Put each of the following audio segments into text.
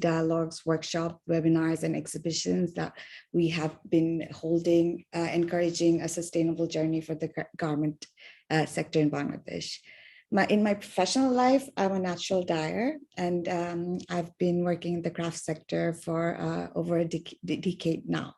dialogues, workshops, webinars, and exhibitions that we have been holding, encouraging a sustainable journey for the garment sector in Bangladesh. In my professional life, I'm a natural dyer, and I've been working in the craft sector for over a decade now.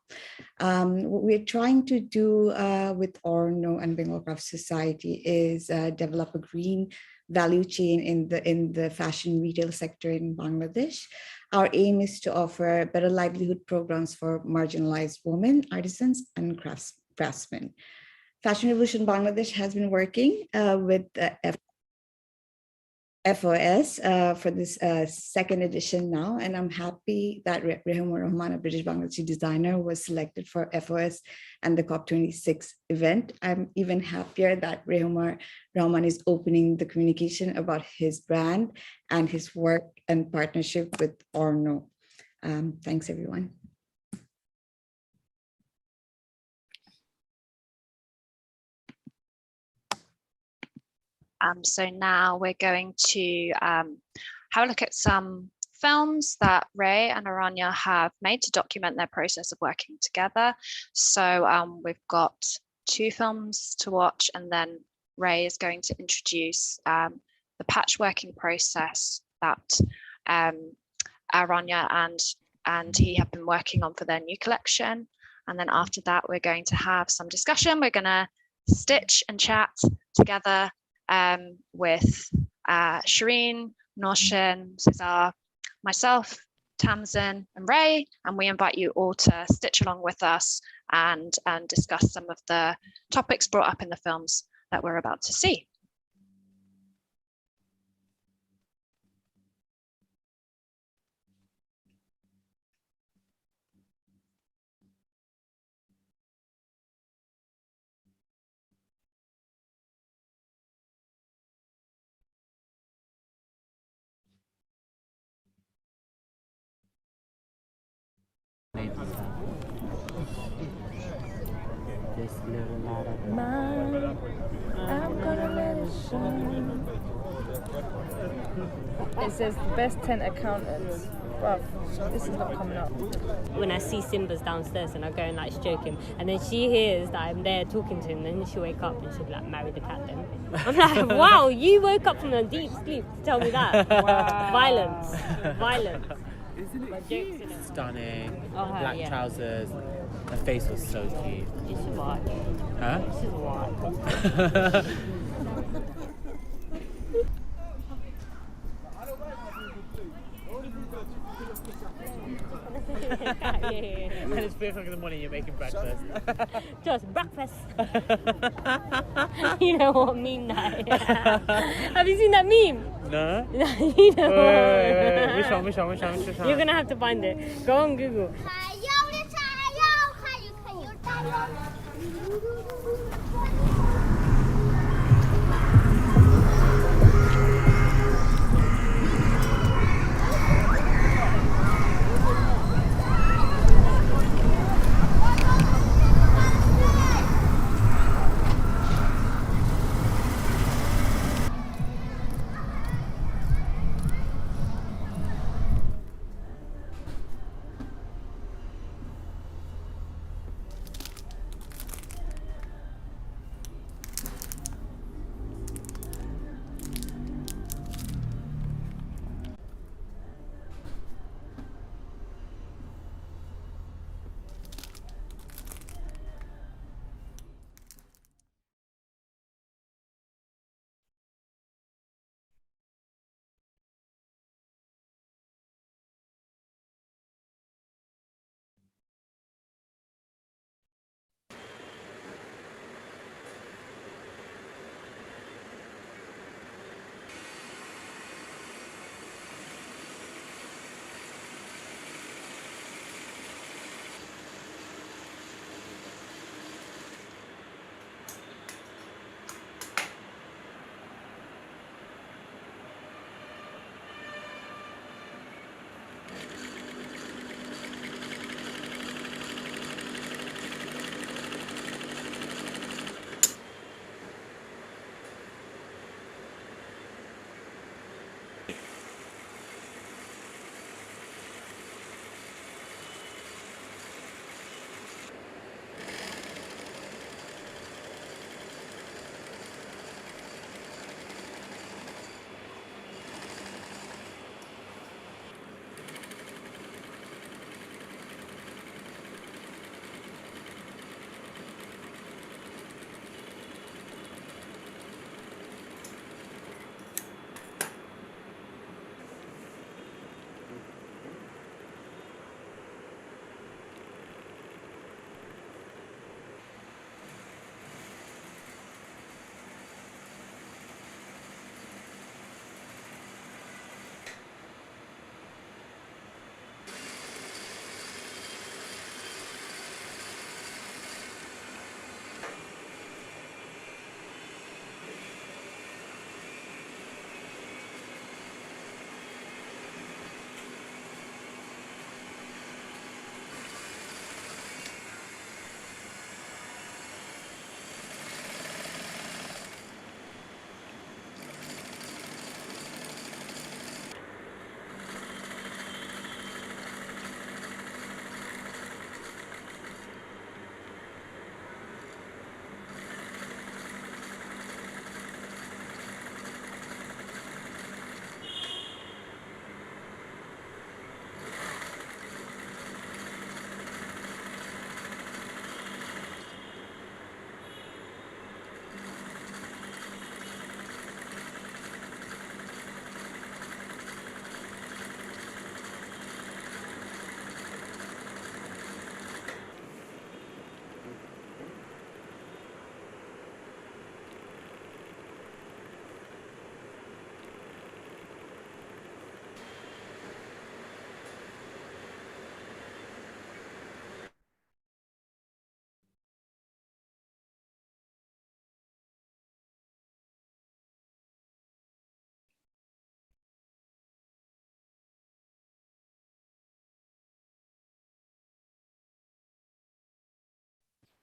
What we're trying to do with Orno and Bengal Craft Society is develop a green value chain in the fashion retail sector in Bangladesh. Our aim is to offer better livelihood programs for marginalized women, artisans, and craftsmen. Fashion Revolution Bangladesh has been working with FOS for this second edition now, and I'm happy that Rehumur Rahman, a British Bangladeshi designer, was selected for FOS and the COP26 event. I'm even happier that Rehumur Rahman is opening the communication about his brand and his work and partnership with Orno. Thanks, everyone. So now we're going to have a look at some films that Ray and Aranya have made to document their process of working together. So we've got 2 films to watch, and then Ray is going to introduce the patchworking process that Aranya and he have been working on for their new collection. And then after that, we're going to have some discussion. We're going to stitch and chat together with Shireen, Norshin, Cesar, myself, Tamsin, and Ray, and we invite you all to stitch along with us and discuss some of the topics brought up in the films that we're about to see. This little light of mine, I'm gonna let it shine. It says best 10 accountants. Bruv, this is not coming up. When I see Simba's downstairs and I go and like stroke him, and then she hears that I'm there talking to him, and then she'll wake up and she'll be like, marry the cat then. I'm like, wow, you woke up from a deep sleep to tell me that. Wow. Violence. Isn't it cute? Stunning. Oh, Black yeah. trousers. Her face was so cute. She's white. Huh? She's white. And it's 3 o'clock in the morning, you're making breakfast. Just breakfast. You know what meme that is? Have you seen that meme? No? You know Wait. Which one? You're gonna have to find it. Go on Google.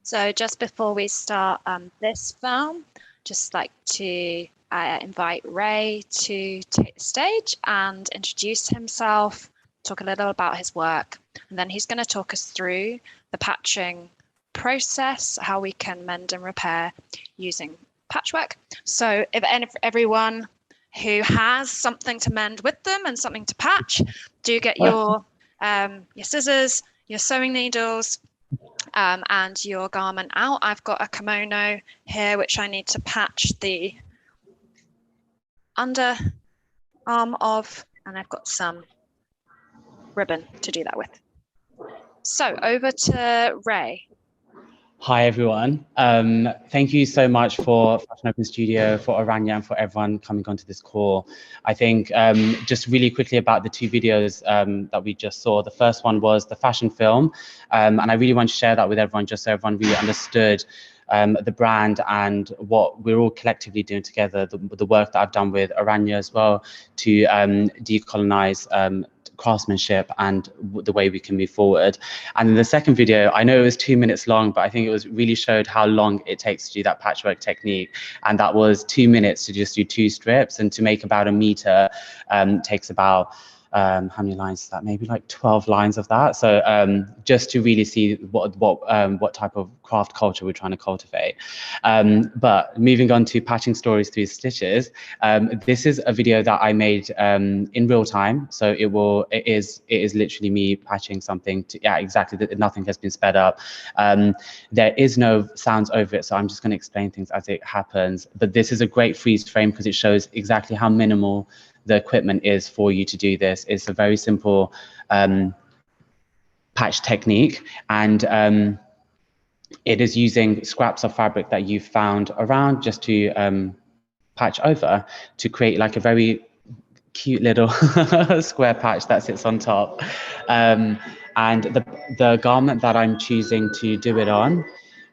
So just before we start this film, just like to invite Ray to take the stage and introduce himself, talk a little about his work, and then he's going to talk us through the patching process, how we can mend and repair using patchwork. So if everyone who has something to mend with them and something to patch, do get your scissors, your sewing needles, and your garment out. I've got a kimono here which I need to patch the underarm of, and I've got some ribbon to do that with. So over to Ray. Hi, everyone. Thank you so much for Fashion Open Studio, for Aranya, and for everyone coming onto this call. I think just really quickly about the two videos that we just saw. The first one was the fashion film, and I really want to share that with everyone, just so everyone really understood the brand and what we're all collectively doing together, the work that I've done with Aranya as well to decolonize craftsmanship and the way we can move forward. And in the second video, I know it was 2 minutes long, but I think it was really showed how long it takes to do that patchwork technique. And that was 2 minutes to just do 2 strips, and to make about a meter takes about how many lines is that? Maybe like 12 lines of that. So just to really see what type of craft culture we're trying to cultivate. But moving on to patching stories through stitches, this is a video that I made in real time. So it is literally me patching something to, yeah, exactly. Nothing has been sped up. There is no sounds over it, so I'm just going to explain things as it happens. But this is a great freeze frame because it shows exactly how minimal the equipment is for you to do this. It's a very simple patch technique, and it is using scraps of fabric that you've found around just to patch over to create like a very cute little square patch that sits on top. And the garment that I'm choosing to do it on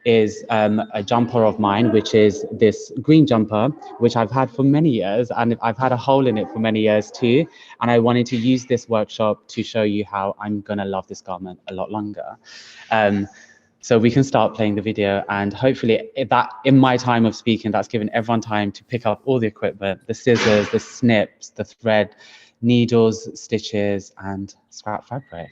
is a jumper of mine, which is this green jumper, which I've had for many years, and I've had a hole in it for many years too. And I wanted to use this workshop to show you how I'm gonna love this garment a lot longer. So we can start playing the video, and hopefully that in my time of speaking, that's given everyone time to pick up all the equipment, the scissors, the snips, the thread, needles, stitches, and scrap fabric.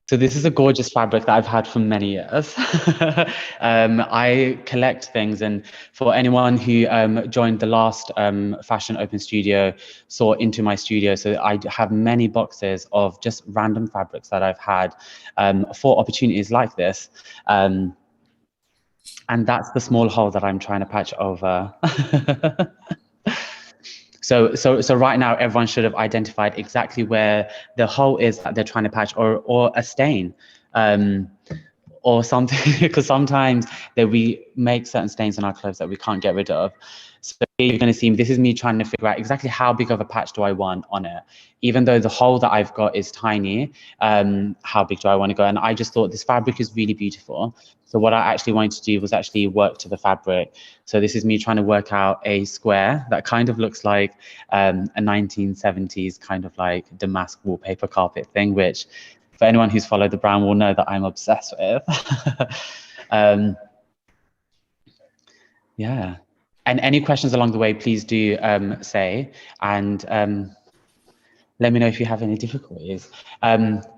So this is a gorgeous fabric that I've had for many years. I collect things, and for anyone who joined the last Fashion Open Studio, saw into my studio, so I have many boxes of just random fabrics that I've had for opportunities like this. And that's the small hole that I'm trying to patch over. So right now, everyone should have identified exactly where the hole is that they're trying to patch, or a stain, or something, because sometimes we make certain stains on our clothes that we can't get rid of. So you're going to see this is me trying to figure out exactly how big of a patch do I want on it. Even though the hole that I've got is tiny, how big do I want to go? And I just thought this fabric is really beautiful. So what I actually wanted to do was actually work to the fabric. So this is me trying to work out a square that kind of looks like a 1970s kind of like damask wallpaper carpet thing, which for anyone who's followed the brand will know that I'm obsessed with. Yeah. And any questions along the way, please do say, and let me know if you have any difficulties.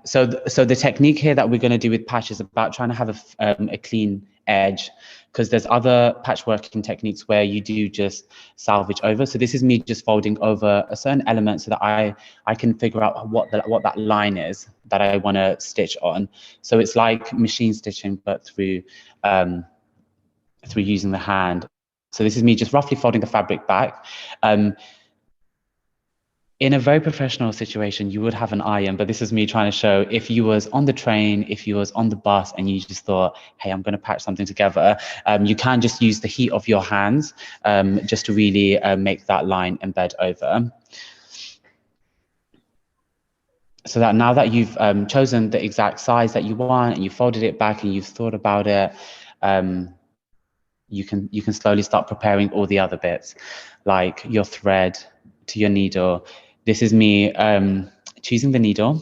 So the technique here that we're going to do with patch is about trying to have a clean edge, because there's other patchworking techniques where you do just salvage over. So this is me just folding over a certain element so that I can figure out what that line is that I want to stitch on. So it's like machine stitching, but through using the hand. So this is me just roughly folding the fabric back. In a very professional situation, you would have an iron, but this is me trying to show if you was on the train, if you was on the bus and you just thought, hey, I'm going to patch something together, you can just use the heat of your hands just to really make that line embed over. so that now that you've chosen the exact size that you want and you folded it back and you've thought about it, you can slowly start preparing all the other bits, like your thread to your needle. This is me choosing the needle.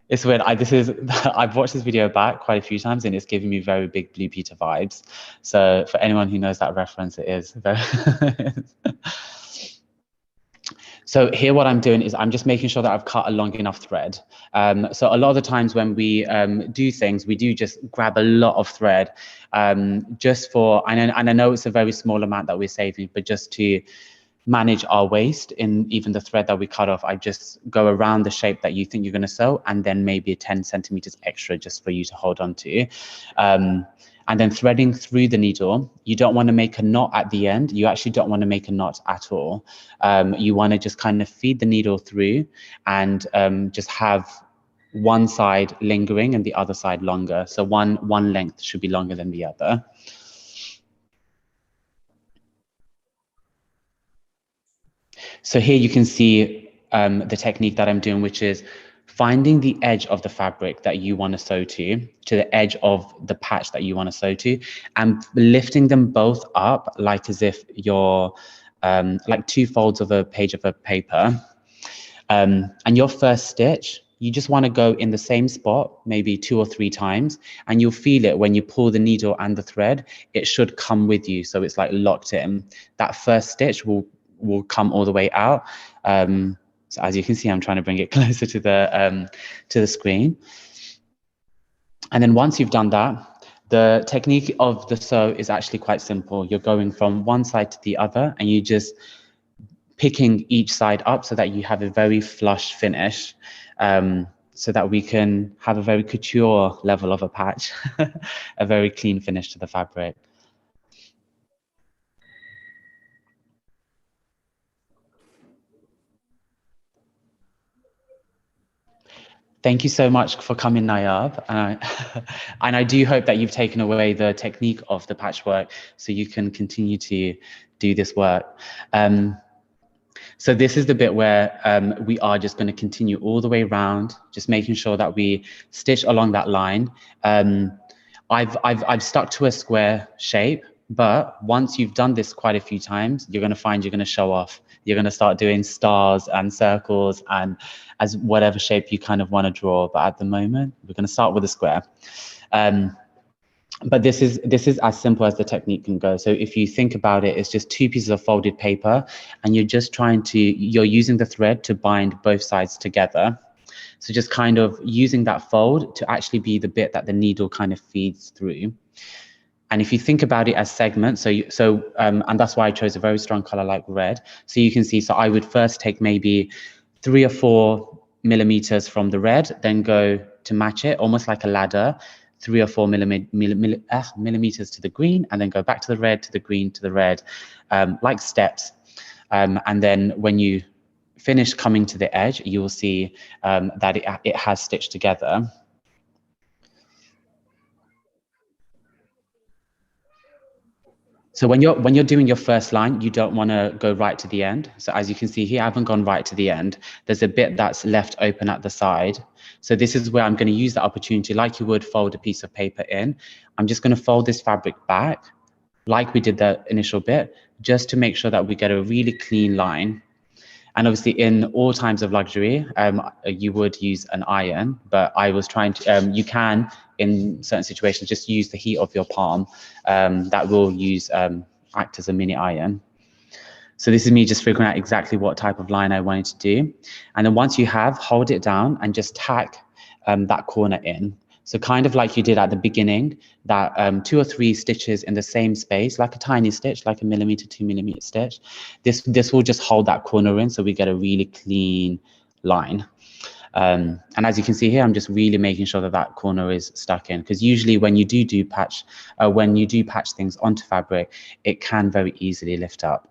It's weird. I've watched this video back quite a few times and it's giving me very big Blue Peter vibes. So for anyone who knows that reference, it is very So here what I'm doing is I'm just making sure that I've cut a long enough thread. So a lot of the times when we do things, we do just grab a lot of thread just for, and I know it's a very small amount that we're saving, but just to manage our waste in even the thread that we cut off, I just go around the shape that you think you're going to sew and then maybe 10 centimeters extra just for you to hold on to. And then threading through the needle, you don't want to make a knot at the end. You actually don't want to make a knot at all. You want to just kind of feed the needle through and just have one side lingering and the other side longer. So one length should be longer than the other. So here you can see the technique that I'm doing, which is finding the edge of the fabric that you want to sew to the edge of the patch that you want to sew to, and lifting them both up like as if you're like two folds of a page of a paper. And your first stitch, you just want to go in the same spot, maybe 2 or 3 times, and you'll feel it when you pull the needle and the thread, it should come with you. So it's like locked in. That first stitch will come all the way out. So as you can see, I'm trying to bring it closer to the screen. And then once you've done that, the technique of the sew is actually quite simple. You're going from one side to the other and you just picking each side up so that you have a very flush finish, so that we can have a very couture level of a patch, a very clean finish to the fabric. Thank you so much for coming, Nayab. And I do hope that you've taken away the technique of the patchwork so you can continue to do this work. So this is the bit where we are just going to continue all the way around, just making sure that we stitch along that line. I've stuck to a square shape, but once you've done this quite a few times, you're going to find you're going to show off. You're going to start doing stars and circles and as whatever shape you kind of want to draw. But at the moment, we're going to start with a square. But this is as simple as the technique can go. So if you think about it, it's just 2 pieces of folded paper and you're using the thread to bind both sides together. So just kind of using that fold to actually be the bit that the needle kind of feeds through. And if you think about it as segments, and that's why I chose a very strong color like red. So you can see, so I would first take maybe 3 or 4 millimeters from the red, then go to match it, almost like a ladder, 3 or 4 millimeters to the green, and then go back to the red, to the green, to the red, like steps. And then when you finish coming to the edge, you will see that it has stitched together. So when you're doing your first line, you don't want to go right to the end. So as you can see here, I haven't gone right to the end. There's a bit that's left open at the side. So this is where I'm going to use the opportunity, like you would fold a piece of paper in. I'm just going to fold this fabric back, like we did the initial bit, just to make sure that we get a really clean line. And obviously in all times of luxury, you would use an iron, but I was trying to, you can, in certain situations, just use the heat of your palm. That will act as a mini iron. So this is me just figuring out exactly what type of line I wanted to do. And then once you have, hold it down and just tack that corner in. So kind of like you did at the beginning, that 2 or 3 stitches in the same space, like a tiny stitch, like a 1mm, 2 mm stitch. This will just hold that corner in so we get a really clean line. And as you can see here, I'm just really making sure that that corner is stuck in, because usually when you do patch things onto fabric, it can very easily lift up.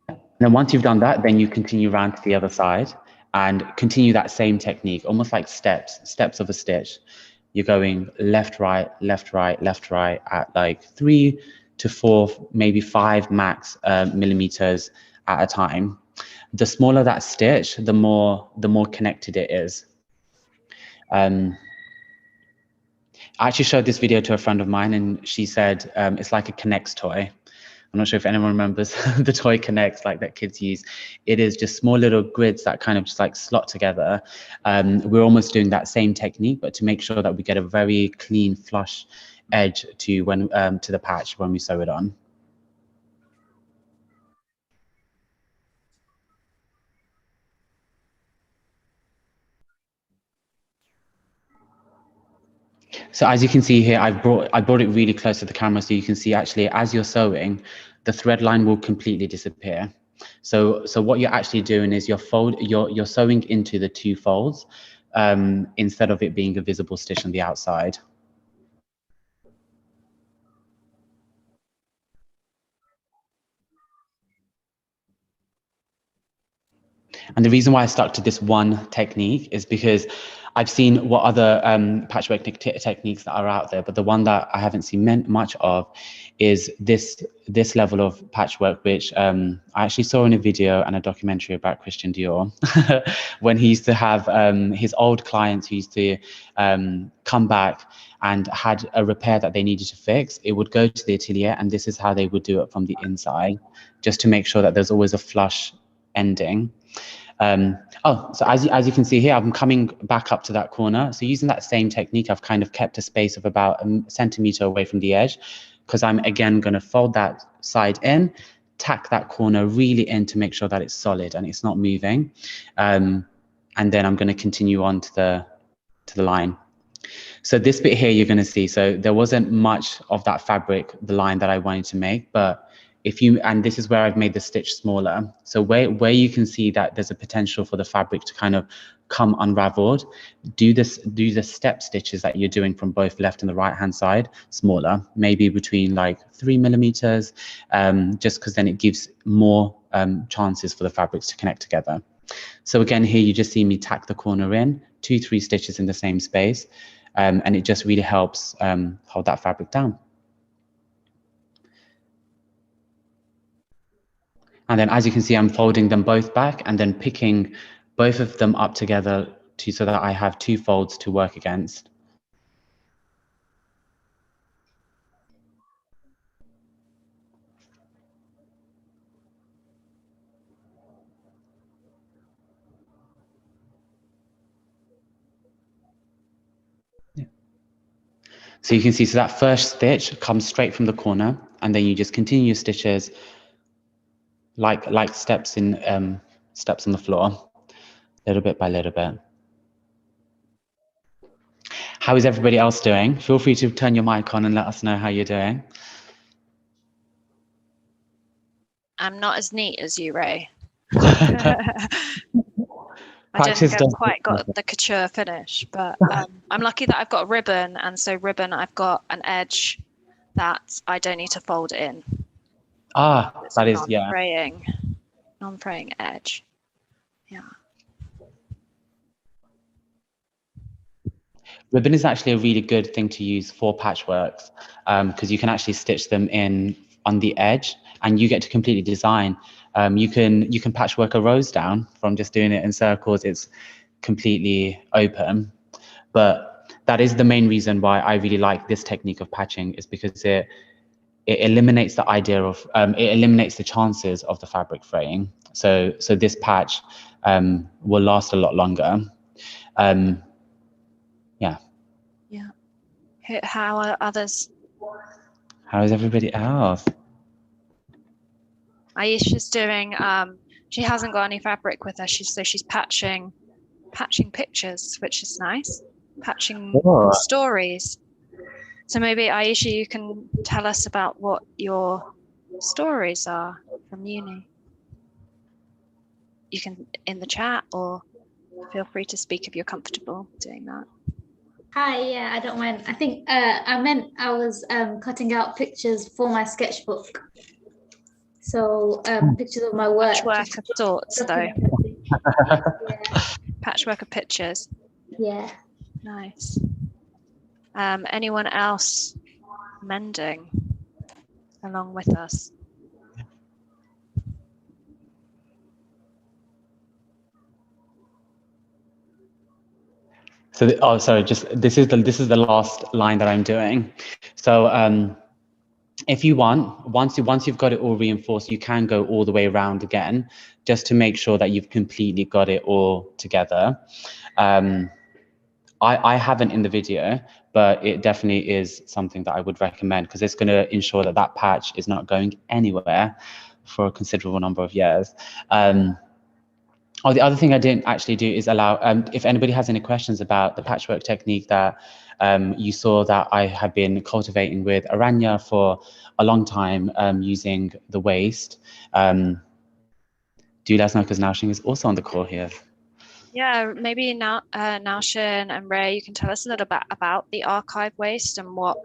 And then once you've done that, then you continue around to the other side and continue that same technique, almost like steps of a stitch. You're going left, right, left, right, left, right at like 3 to 4, maybe 5 max millimeters at a time. The smaller that stitch, the more connected it is. I actually showed this video to a friend of mine, and she said it's like a K'NEX toy. I'm not sure if anyone remembers the toy K'NEX, like that kids use. It is just small little grids that kind of just like slot together. We're almost doing that same technique, but to make sure that we get a very clean, flush edge to the patch when we sew it on. So as you can see here, I brought it really close to the camera, so you can see actually as you're sewing, the thread line will completely disappear. So what you're actually doing is you're sewing into the 2 folds instead of it being a visible stitch on the outside. And the reason why I stuck to this one technique is because I've seen what other patchwork techniques that are out there, but the one that I haven't seen much of is this level of patchwork, which I actually saw in a video and a documentary about Christian Dior, when he used to have his old clients who used to come back and had a repair that they needed to fix. It would go to the atelier, and this is how they would do it from the inside, just to make sure that there's always a flush ending. So as you can see here, I'm coming back up to that corner. So using that same technique, I've kind of kept a space of about a centimeter away from the edge, because I'm again going to fold that side in, tack that corner really in to make sure that it's solid and it's not moving. And then I'm going to continue on to the line. So this bit here, you're going to see, so there wasn't much of that fabric, the line that I wanted to make, but and this is where I've made the stitch smaller. So where you can see that there's a potential for the fabric to kind of come unraveled, do the step stitches that you're doing from both left and the right hand side smaller, maybe between like 3 millimeters, just because then it gives more chances for the fabrics to connect together. So again, here you just see me tack the corner in, 2-3 stitches in the same space, and it just really helps hold that fabric down. And then as you can see, I'm folding them both back and then picking both of them up together so that I have 2 folds to work against. Yeah. So you can see, so that first stitch comes straight from the corner, and then you just continue your stitches like steps on the floor, little bit by little bit. How is everybody else doing? Feel free to turn your mic on and let us know how you're doing. I'm not as neat as you, Ray. I don't think I've quite got the couture finish, but I'm lucky that I've got a ribbon, and so ribbon, I've got an edge that I don't need to fold in. Ah, that is, yeah. Non-fraying edge. Yeah. Ribbon is actually a really good thing to use for patchworks, because you can actually stitch them in on the edge, and you get to completely design. You can patchwork a rose down from just doing it in circles. It's completely open, but that is the main reason why I really like this technique of patching, is because it eliminates the idea of it eliminates the chances of the fabric fraying. So this patch will last a lot longer. Yeah. Yeah. How are others? How is everybody else? Aisha's doing. She hasn't got any fabric with her. She's patching pictures, which is nice. Patching stories. So maybe Aisha, you can tell us about what your stories are from uni. You can in the chat, or feel free to speak if you're comfortable doing that. Hi, yeah, I don't mind. I think I was cutting out pictures for my sketchbook. So pictures of my work. Patchwork of thoughts, though. Yeah. Patchwork of pictures. Yeah. Nice. Anyone else mending? along with us. So, oh, sorry, just this is the last line that I'm doing. So, if you want, once you've got it all reinforced, you can go all the way around again, just to make sure that you've completely got it all together. I haven't in the video, but it definitely is something that I would recommend, because it's going to ensure that that patch is not going anywhere for a considerable number of years. Oh, the other thing I didn't actually do is allow, if anybody has any questions about the patchwork technique that you saw that I have been cultivating with Aranya for a long time, using the waist, do let us know, because Naoshing is also on the call here. Yeah, maybe now Naoshing and Ray, you can tell us a little bit about the archive waist and what,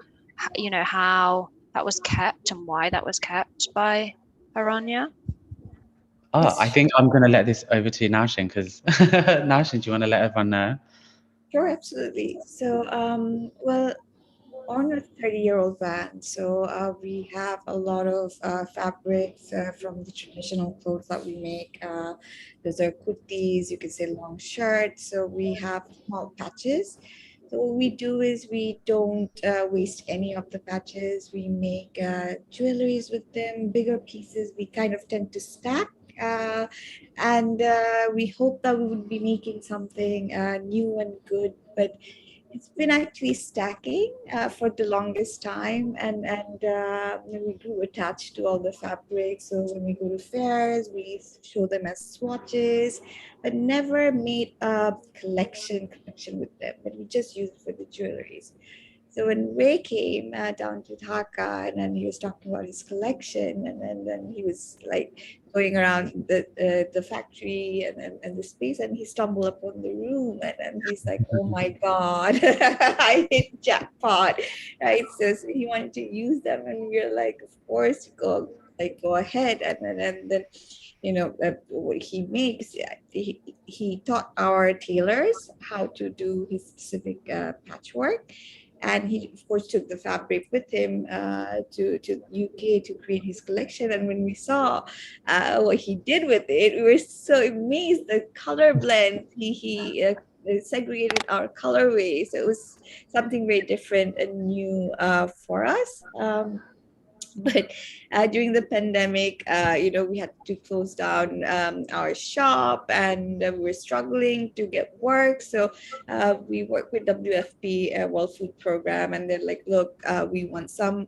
you know, how that was kept and why that was kept by Aranya. Oh, I think I'm going to let this over to Naoshing, because Naoshing, do you want to let everyone know? Sure, absolutely. So, well, on a 30-year-old brand, so we have a lot of fabrics from the traditional clothes that we make. Those are kurtis, you could say long shirts. So we have small patches. So what we do is we don't waste any of the patches. We make jewelries with them, bigger pieces. We kind of tend to stack. And we hope that we would be making something new and good, but it's been actually stacking for the longest time, and we grew attached to all the fabrics. So when we go to fairs, we show them as swatches, but never made a collection with them. But we just use it for the jewelries. So when Ray came down to Dhaka, and then he was talking about his collection, and then he was like going around the factory and the space, and he stumbled upon the room, and he's like, oh my God, I hit jackpot, right? So he wanted to use them, and we were like, of course, go ahead. And then you know, what he makes, he taught our tailors how to do his specific patchwork. And he, of course, took the fabric with him to UK to create his collection. And when we saw what he did with it, we were so amazed. The color blend, he segregated our colorways. So it was something very different and new for us. But during the pandemic, you know, we had to close down our shop, and we were struggling to get work. So we worked with WFP, World Food Program, and they're like, look, we want some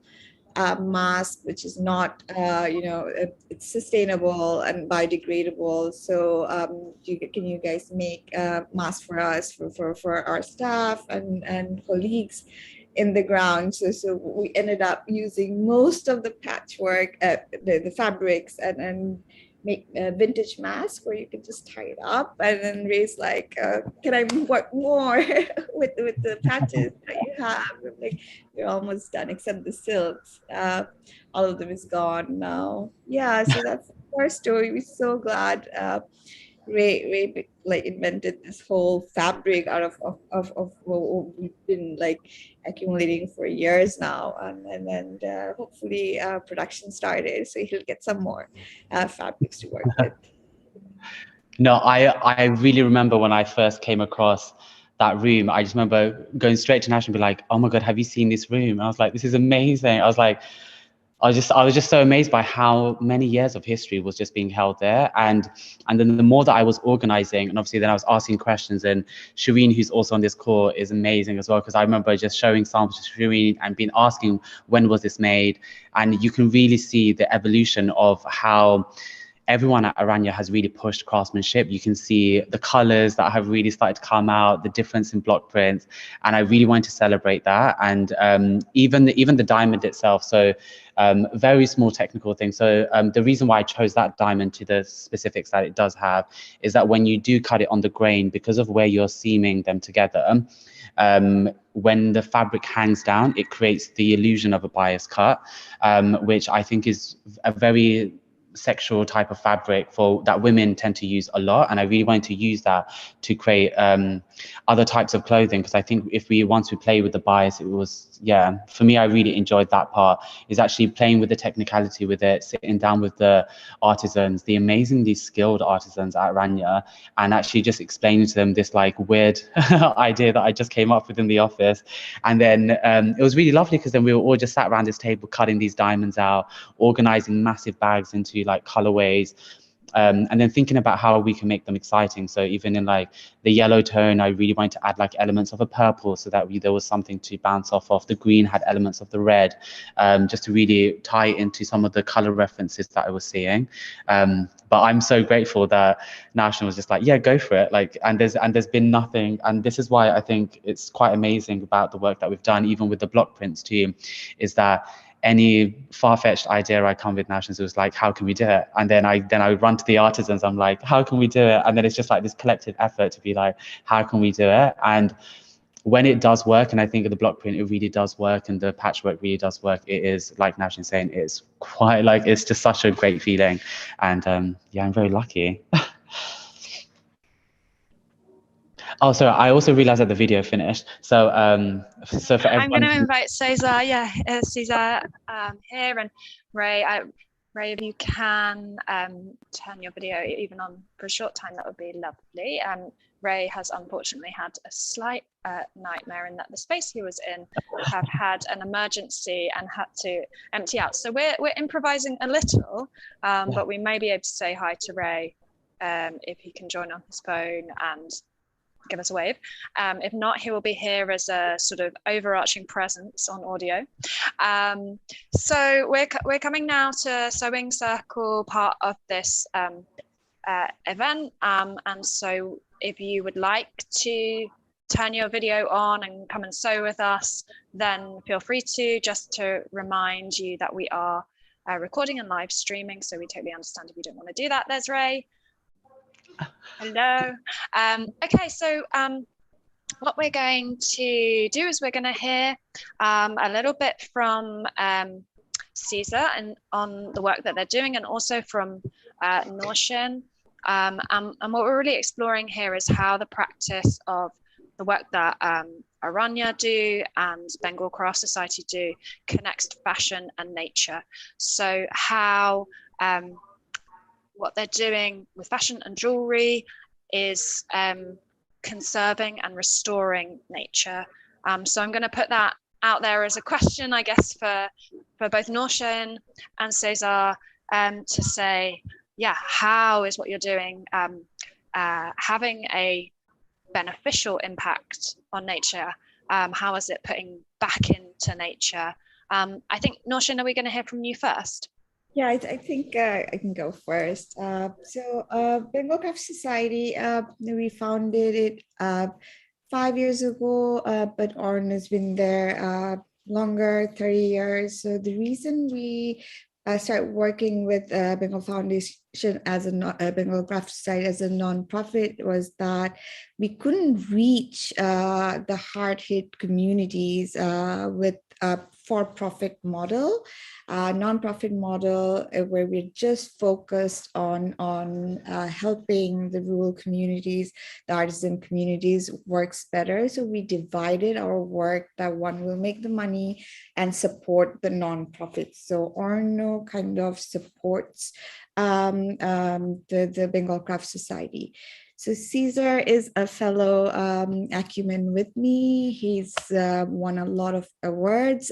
mask which is not, you know, it's sustainable and biodegradable. So can you guys make masks for us, for our staff and colleagues in the ground? So we ended up using most of the patchwork, the fabrics, and make a vintage mask where you can just tie it up. And then Ray's like, can I work more with the patches that you have? I'm like, we're almost done except the silks. All of them is gone now. Yeah, so that's our story. We're so glad Ray like invented this whole fabric out of what we've been like accumulating for years now, and then hopefully production started, so he'll get some more fabrics to work with. No, I really remember when I first came across that room. I just remember going straight to Nash and be like, oh my God, have you seen this room? And I was like, this is amazing. I was just so amazed by how many years of history was just being held there. And then the more that I was organizing, and obviously then I was asking questions, and Shireen, who's also on this call, is amazing as well, because I remember just showing samples to Shireen and been asking, when was this made? And you can really see the evolution of how everyone at Aranya has really pushed craftsmanship. You can see the colors that have really started to come out, the difference in block prints, and I really want to celebrate that. And even the diamond itself. So very small technical thing. So the reason why I chose that diamond to the specifics that it does have is that when you do cut it on the grain, because of where you're seaming them together, when the fabric hangs down, it creates the illusion of a bias cut, which I think is a very sexual type of fabric for that women tend to use a lot, and I really wanted to use that to create other types of clothing, because I think once we play with the bias, it was, yeah, for me, I really enjoyed that part, is actually playing with the technicality with it, sitting down with the artisans, the amazingly skilled artisans at Rania, and actually just explaining to them this like weird idea that I just came up with in the office. And then it was really lovely, because then we were all just sat around this table cutting these diamonds out, organizing massive bags into like colorways, and then thinking about how we can make them exciting. So even in like the yellow tone, I really wanted to add like elements of a purple, so that there was something to bounce off of. The green had elements of the red, just to really tie into some of the color references that I was seeing. But I'm so grateful that National was just like, yeah, go for it. Like, and there's been nothing, and this is why I think it's quite amazing about the work that we've done, even with the block prints too, is that any far-fetched idea I come with Nationals, it was like, how can we do it? And then I run to the artisans, I'm like, how can we do it? And then it's just like this collective effort to be like, how can we do it? And when it does work, and I think the block print, it really does work, and the patchwork really does work, it is, like National saying, it's quite like, it's just such a great feeling. And yeah, I'm very lucky. Oh, sorry, I also realized that the video finished. So so for everyone, I'm going to invite Cesar, Cesar here, and Ray. Ray, if you can turn your video even on for a short time, that would be lovely. Ray has unfortunately had a slight nightmare in that the space he was in have had an emergency and had to empty out. So we're improvising a little, but we may be able to say hi to Ray if he can join on his phone and give us a wave. If not, he will be here as a sort of overarching presence on audio. So we're coming now to Sewing Circle, part of this event. And so if you would like to turn your video on and come and sew with us, then feel free to, just to remind you that we are recording and live streaming. So we totally understand if you don't want to do that. There's Ray. Hello. Okay, so what we're going to do is we're going to hear a little bit from Cesar and on the work that they're doing, and also from Norshin. And what we're really exploring here is how the practice of the work that Aranya do and Bengal Craft Society do connects to fashion and nature. So how what they're doing with fashion and jewelry is conserving and restoring nature. So I'm going to put that out there as a question, I guess, for both Norshin and Cesar, to say, yeah, how is what you're doing having a beneficial impact on nature? How is it putting back into nature? I think, Norshin, are we going to hear from you first? Yeah, I think I can go first. Bengal Craft Society, we founded it 5 years ago, but Orn has been there longer, 30 years. So the reason we started working with Bengal Foundation as a Bengal Craft Society as a non-profit was that we couldn't reach the hard-hit communities with a for-profit model, non-profit model, where we're just focused on helping the rural communities, the artisan communities works better. So we divided our work that one will make the money and support the non-profits. So Orno kind of supports the Bengal Craft Society. So Cesar is a fellow Acumen with me. He's won a lot of awards.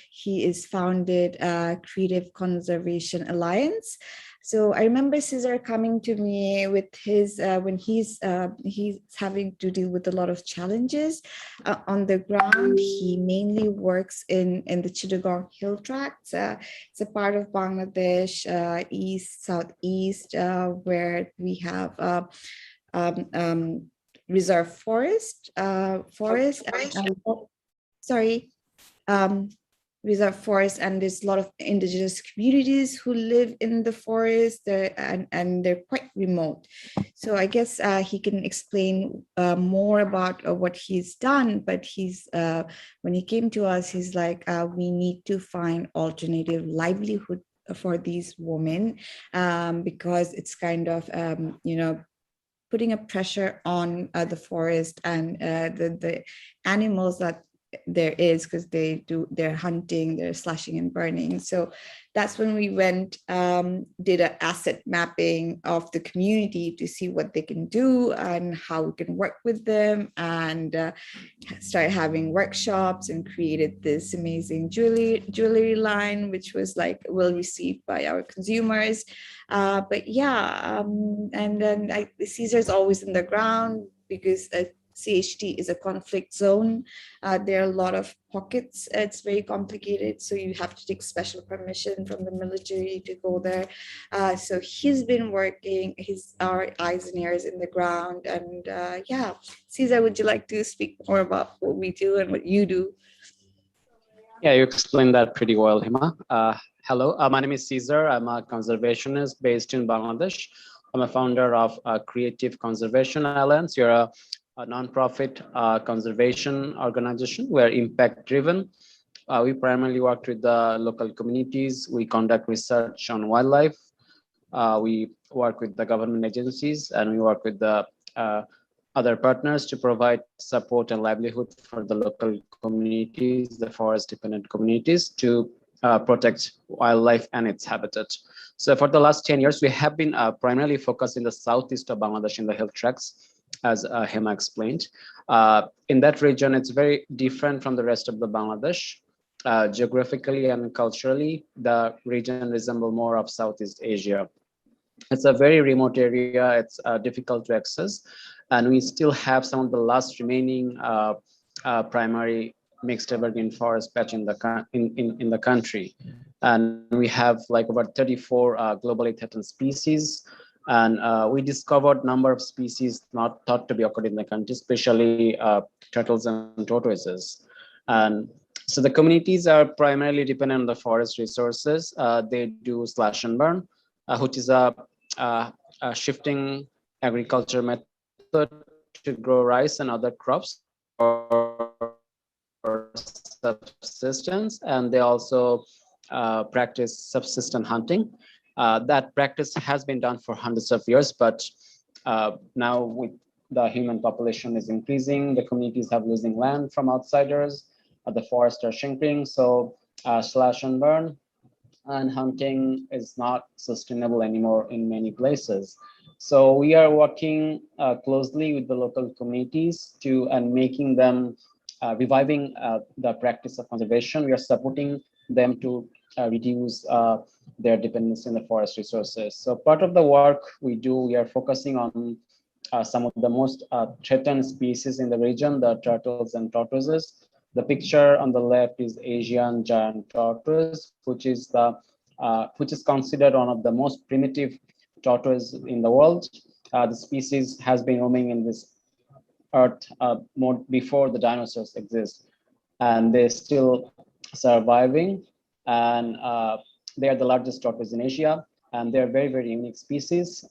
He is founded Creative Conservation Alliance. So I remember Cesar coming to me with his, when he's having to deal with a lot of challenges on the ground. He mainly works in the Chittagong Hill Tracts. It's a part of Bangladesh, southeast, where we have reserve forest, reserve forest, and there's a lot of indigenous communities who live in the forest, and they're quite remote. So I guess he can explain more about what he's done, but he's when he came to us, he's like, we need to find alternative livelihood for these women, because it's kind of, putting a pressure on the forest and the animals that there is, because they're hunting, they're slashing and burning. So that's when we went, did an asset mapping of the community to see what they can do and how we can work with them, and started having workshops and created this amazing jewelry line, which was like well received by our consumers. But yeah, and then Caesar's always in the ground, because CHT is a conflict zone. There are a lot of pockets. It's very complicated, so you have to take special permission from the military to go there. So he's been working. He's our eyes and ears in the ground. And yeah, Caesar, would you like to speak more about what we do and what you do? Yeah, you explained that pretty well, Hima. Hello, my name is Caesar. I'm a conservationist based in Bangladesh. I'm a founder of Creative Conservation Alliance. You're a non-profit conservation organization. We're impact-driven. We primarily work with the local communities. We conduct research on wildlife. We work with the government agencies, and we work with the other partners to provide support and livelihood for the local communities, the forest-dependent communities, to protect wildlife and its habitat. So for the last 10 years, we have been primarily focused in the southeast of Bangladesh in the hill tracts, as Hema explained. In that region, it's very different from the rest of the Bangladesh. Geographically and culturally, the region resembles more of Southeast Asia. It's a very remote area. It's difficult to access. And we still have some of the last remaining primary mixed evergreen forest patch in the country. And we have like about 34 globally threatened species. And we discovered a number of species not thought to be occurred in the country, especially turtles and tortoises. And so the communities are primarily dependent on the forest resources. They do slash and burn, which is a shifting agriculture method to grow rice and other crops for subsistence. And they also practice subsistence hunting. That practice has been done for hundreds of years, but now with the human population is increasing, the communities have losing land from outsiders, the forests are shrinking, so slash and burn and hunting is not sustainable anymore in many places. So we are working closely with the local communities and making them, reviving the practice of conservation. We are supporting them to reduce their dependence on the forest resources. So part of the work we do, we are focusing on some of the most threatened species in the region, the turtles and tortoises. The picture on the left is Asian giant tortoise, which is considered one of the most primitive tortoise in the world. The species has been roaming in this earth more before the dinosaurs exist, and they're still surviving. And they are the largest tortoise in Asia, and they're very, very unique species.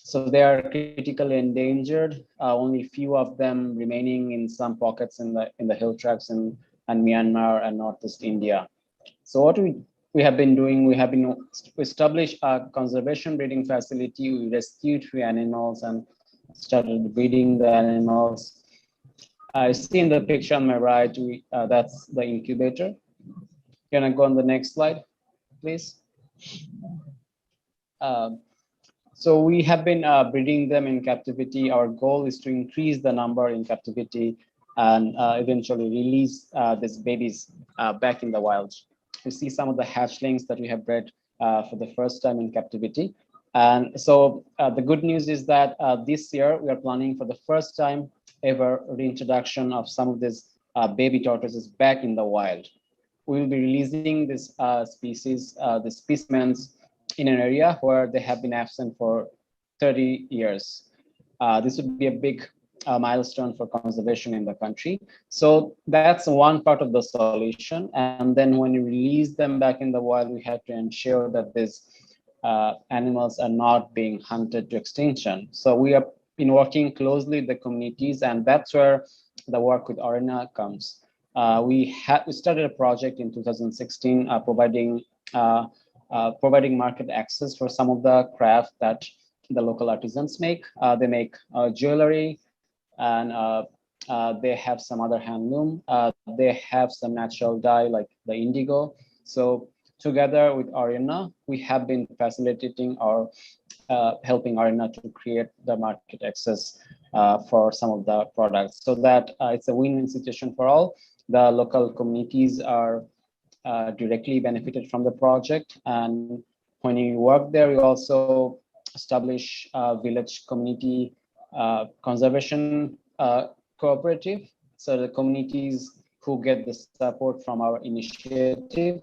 So they are critically endangered. Only few of them remaining in some pockets in the hill tracts in Myanmar and Northeast India. So what we have been doing, we established a conservation breeding facility. We rescued few animals and started breeding the animals. I see in the picture on my right, that's the incubator. Can I go on the next slide, please? So we have been breeding them in captivity. Our goal is to increase the number in captivity and eventually release these babies back in the wild. You see some of the hatchlings that we have bred for the first time in captivity. And so the good news is that this year we are planning for the first time ever reintroduction of some of these baby tortoises back in the wild. We will be releasing this species, the specimens, in an area where they have been absent for 30 years. This would be a big milestone for conservation in the country. So that's one part of the solution. And then when you release them back in the wild, we have to ensure that these animals are not being hunted to extinction. So we have been working closely with the communities, and that's where the work with Arena comes. We started a project in 2016 providing providing market access for some of the craft that the local artisans make. They make jewelry, and they have some other handloom. They have some natural dye like the indigo. So together with Arena, we have been facilitating or helping Arena to create the market access for some of the products, so that it's a win-win situation for all. The local communities are directly benefited from the project, and when you work there, we also establish a village community conservation cooperative. So the communities who get the support from our initiative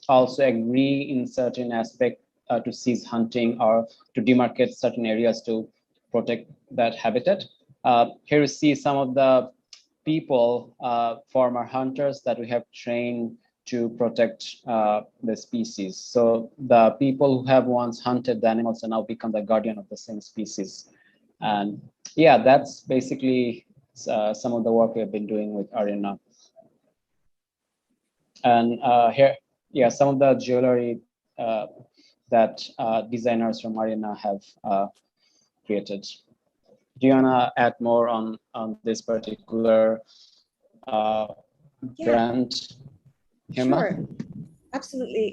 also agree in certain aspect to cease hunting or to demarcate certain areas to protect that habitat. Here you see some of the people, former hunters that we have trained to protect the species. So the people who have once hunted the animals are now become the guardian of the same species. And yeah, that's basically some of the work we have been doing with Arena. And here, yeah, some of the jewelry that designers from Arena have created. Do you wanna add more on this particular brand, Hema? Sure, absolutely.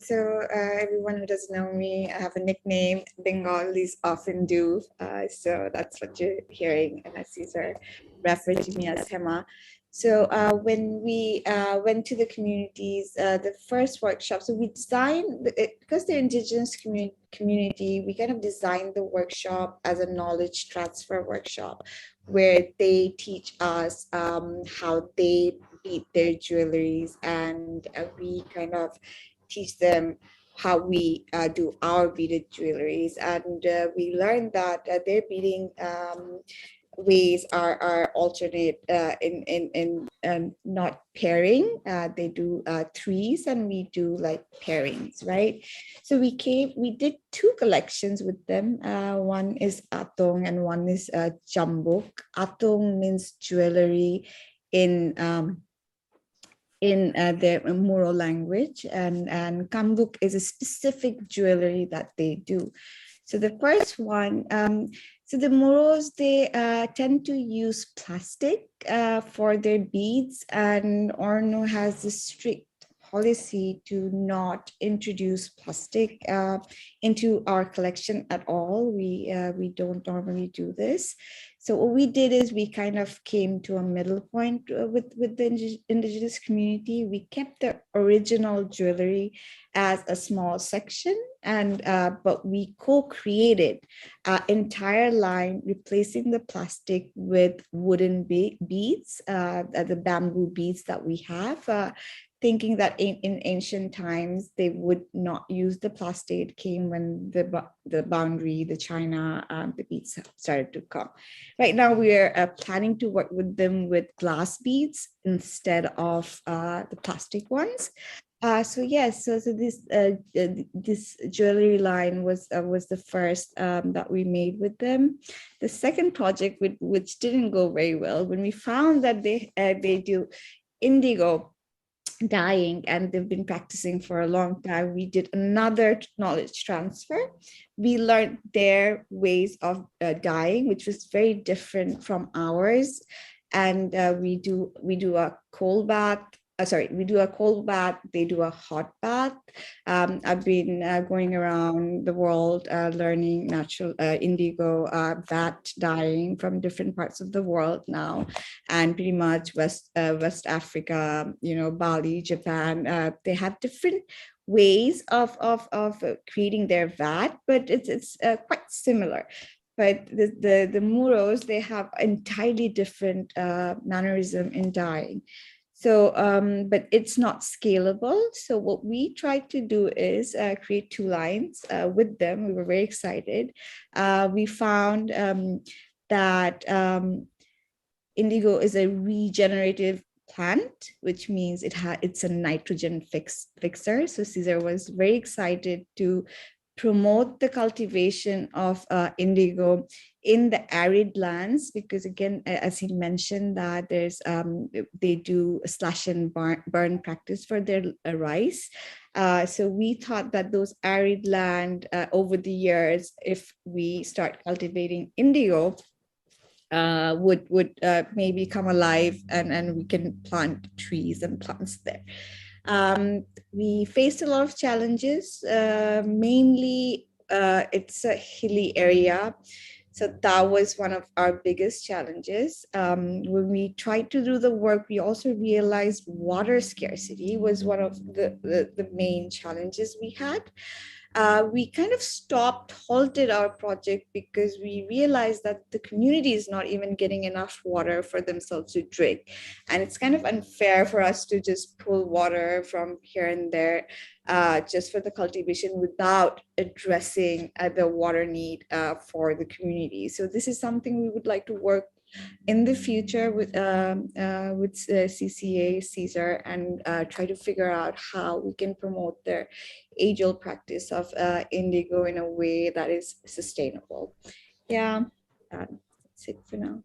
So everyone who doesn't know me, I have a nickname. Bengalis often do. So that's what you're hearing, and as Caesar referred to me as Hema. So when we went to the communities, the first workshop, so we designed, because they're indigenous community, we kind of designed the workshop as a knowledge transfer workshop, where they teach us how they beat their jewelries, and we kind of teach them how we do our beaded jewelries. And we learned that their beading ways are alternate in not pairing. They do threes, and we do like pairings, right? So we did two collections with them. One is atong and one is jambok. Atong means jewelry in their Moro language, and kambuk is a specific jewelry that they do. So the first one, so the Moros, they tend to use plastic for their beads, and Orno has a strict policy to not introduce plastic into our collection at all. We don't normally do this. So what we did is we kind of came to a middle point with the indigenous community. We kept the original jewelry as a small section, and but we co-created an entire line, replacing the plastic with wooden beads, the bamboo beads that we have. Thinking that in ancient times they would not use the plastic. It came when the boundary, the China, the beads started to come. Right now we are planning to work with them with glass beads instead of the plastic ones. So yes, so this jewelry line was the first that we made with them. The second project, which didn't go very well, when we found that they do indigo dyeing, and they've been practicing for a long time, we did another knowledge transfer. We learned their ways of dyeing, which was very different from ours. And we do a cold bath. We do a cold bath, they do a hot bath. I've been going around the world learning natural indigo bat dyeing from different parts of the world now, and pretty much West Africa, Bali, Japan, they have different ways of creating their vat, but it's quite similar. But the Moros, they have entirely different mannerism in dyeing. So, but it's not scalable. So what we tried to do is create two lines with them. We were very excited. We found that indigo is a regenerative plant, which means it's a nitrogen fixer. So Caesar was very excited to promote the cultivation of indigo in the arid lands, because again, as he mentioned, that there's they do a slash and burn practice for their rice. So we thought that those arid land over the years, if we start cultivating indigo, would maybe come alive, and we can plant trees and plants there. We faced a lot of challenges, mainly it's a hilly area. So that was one of our biggest challenges. When we tried to do the work, we also realized water scarcity was one of the main challenges we had. We kind of halted our project because we realized that the community is not even getting enough water for themselves to drink. And it's kind of unfair for us to just pull water from here and there just for the cultivation without addressing the water need for the community. So this is something we would like to work in the future with CCA, CSER, and try to figure out how we can promote their age-old practice of indigo in a way that is sustainable. Yeah, that's it for now.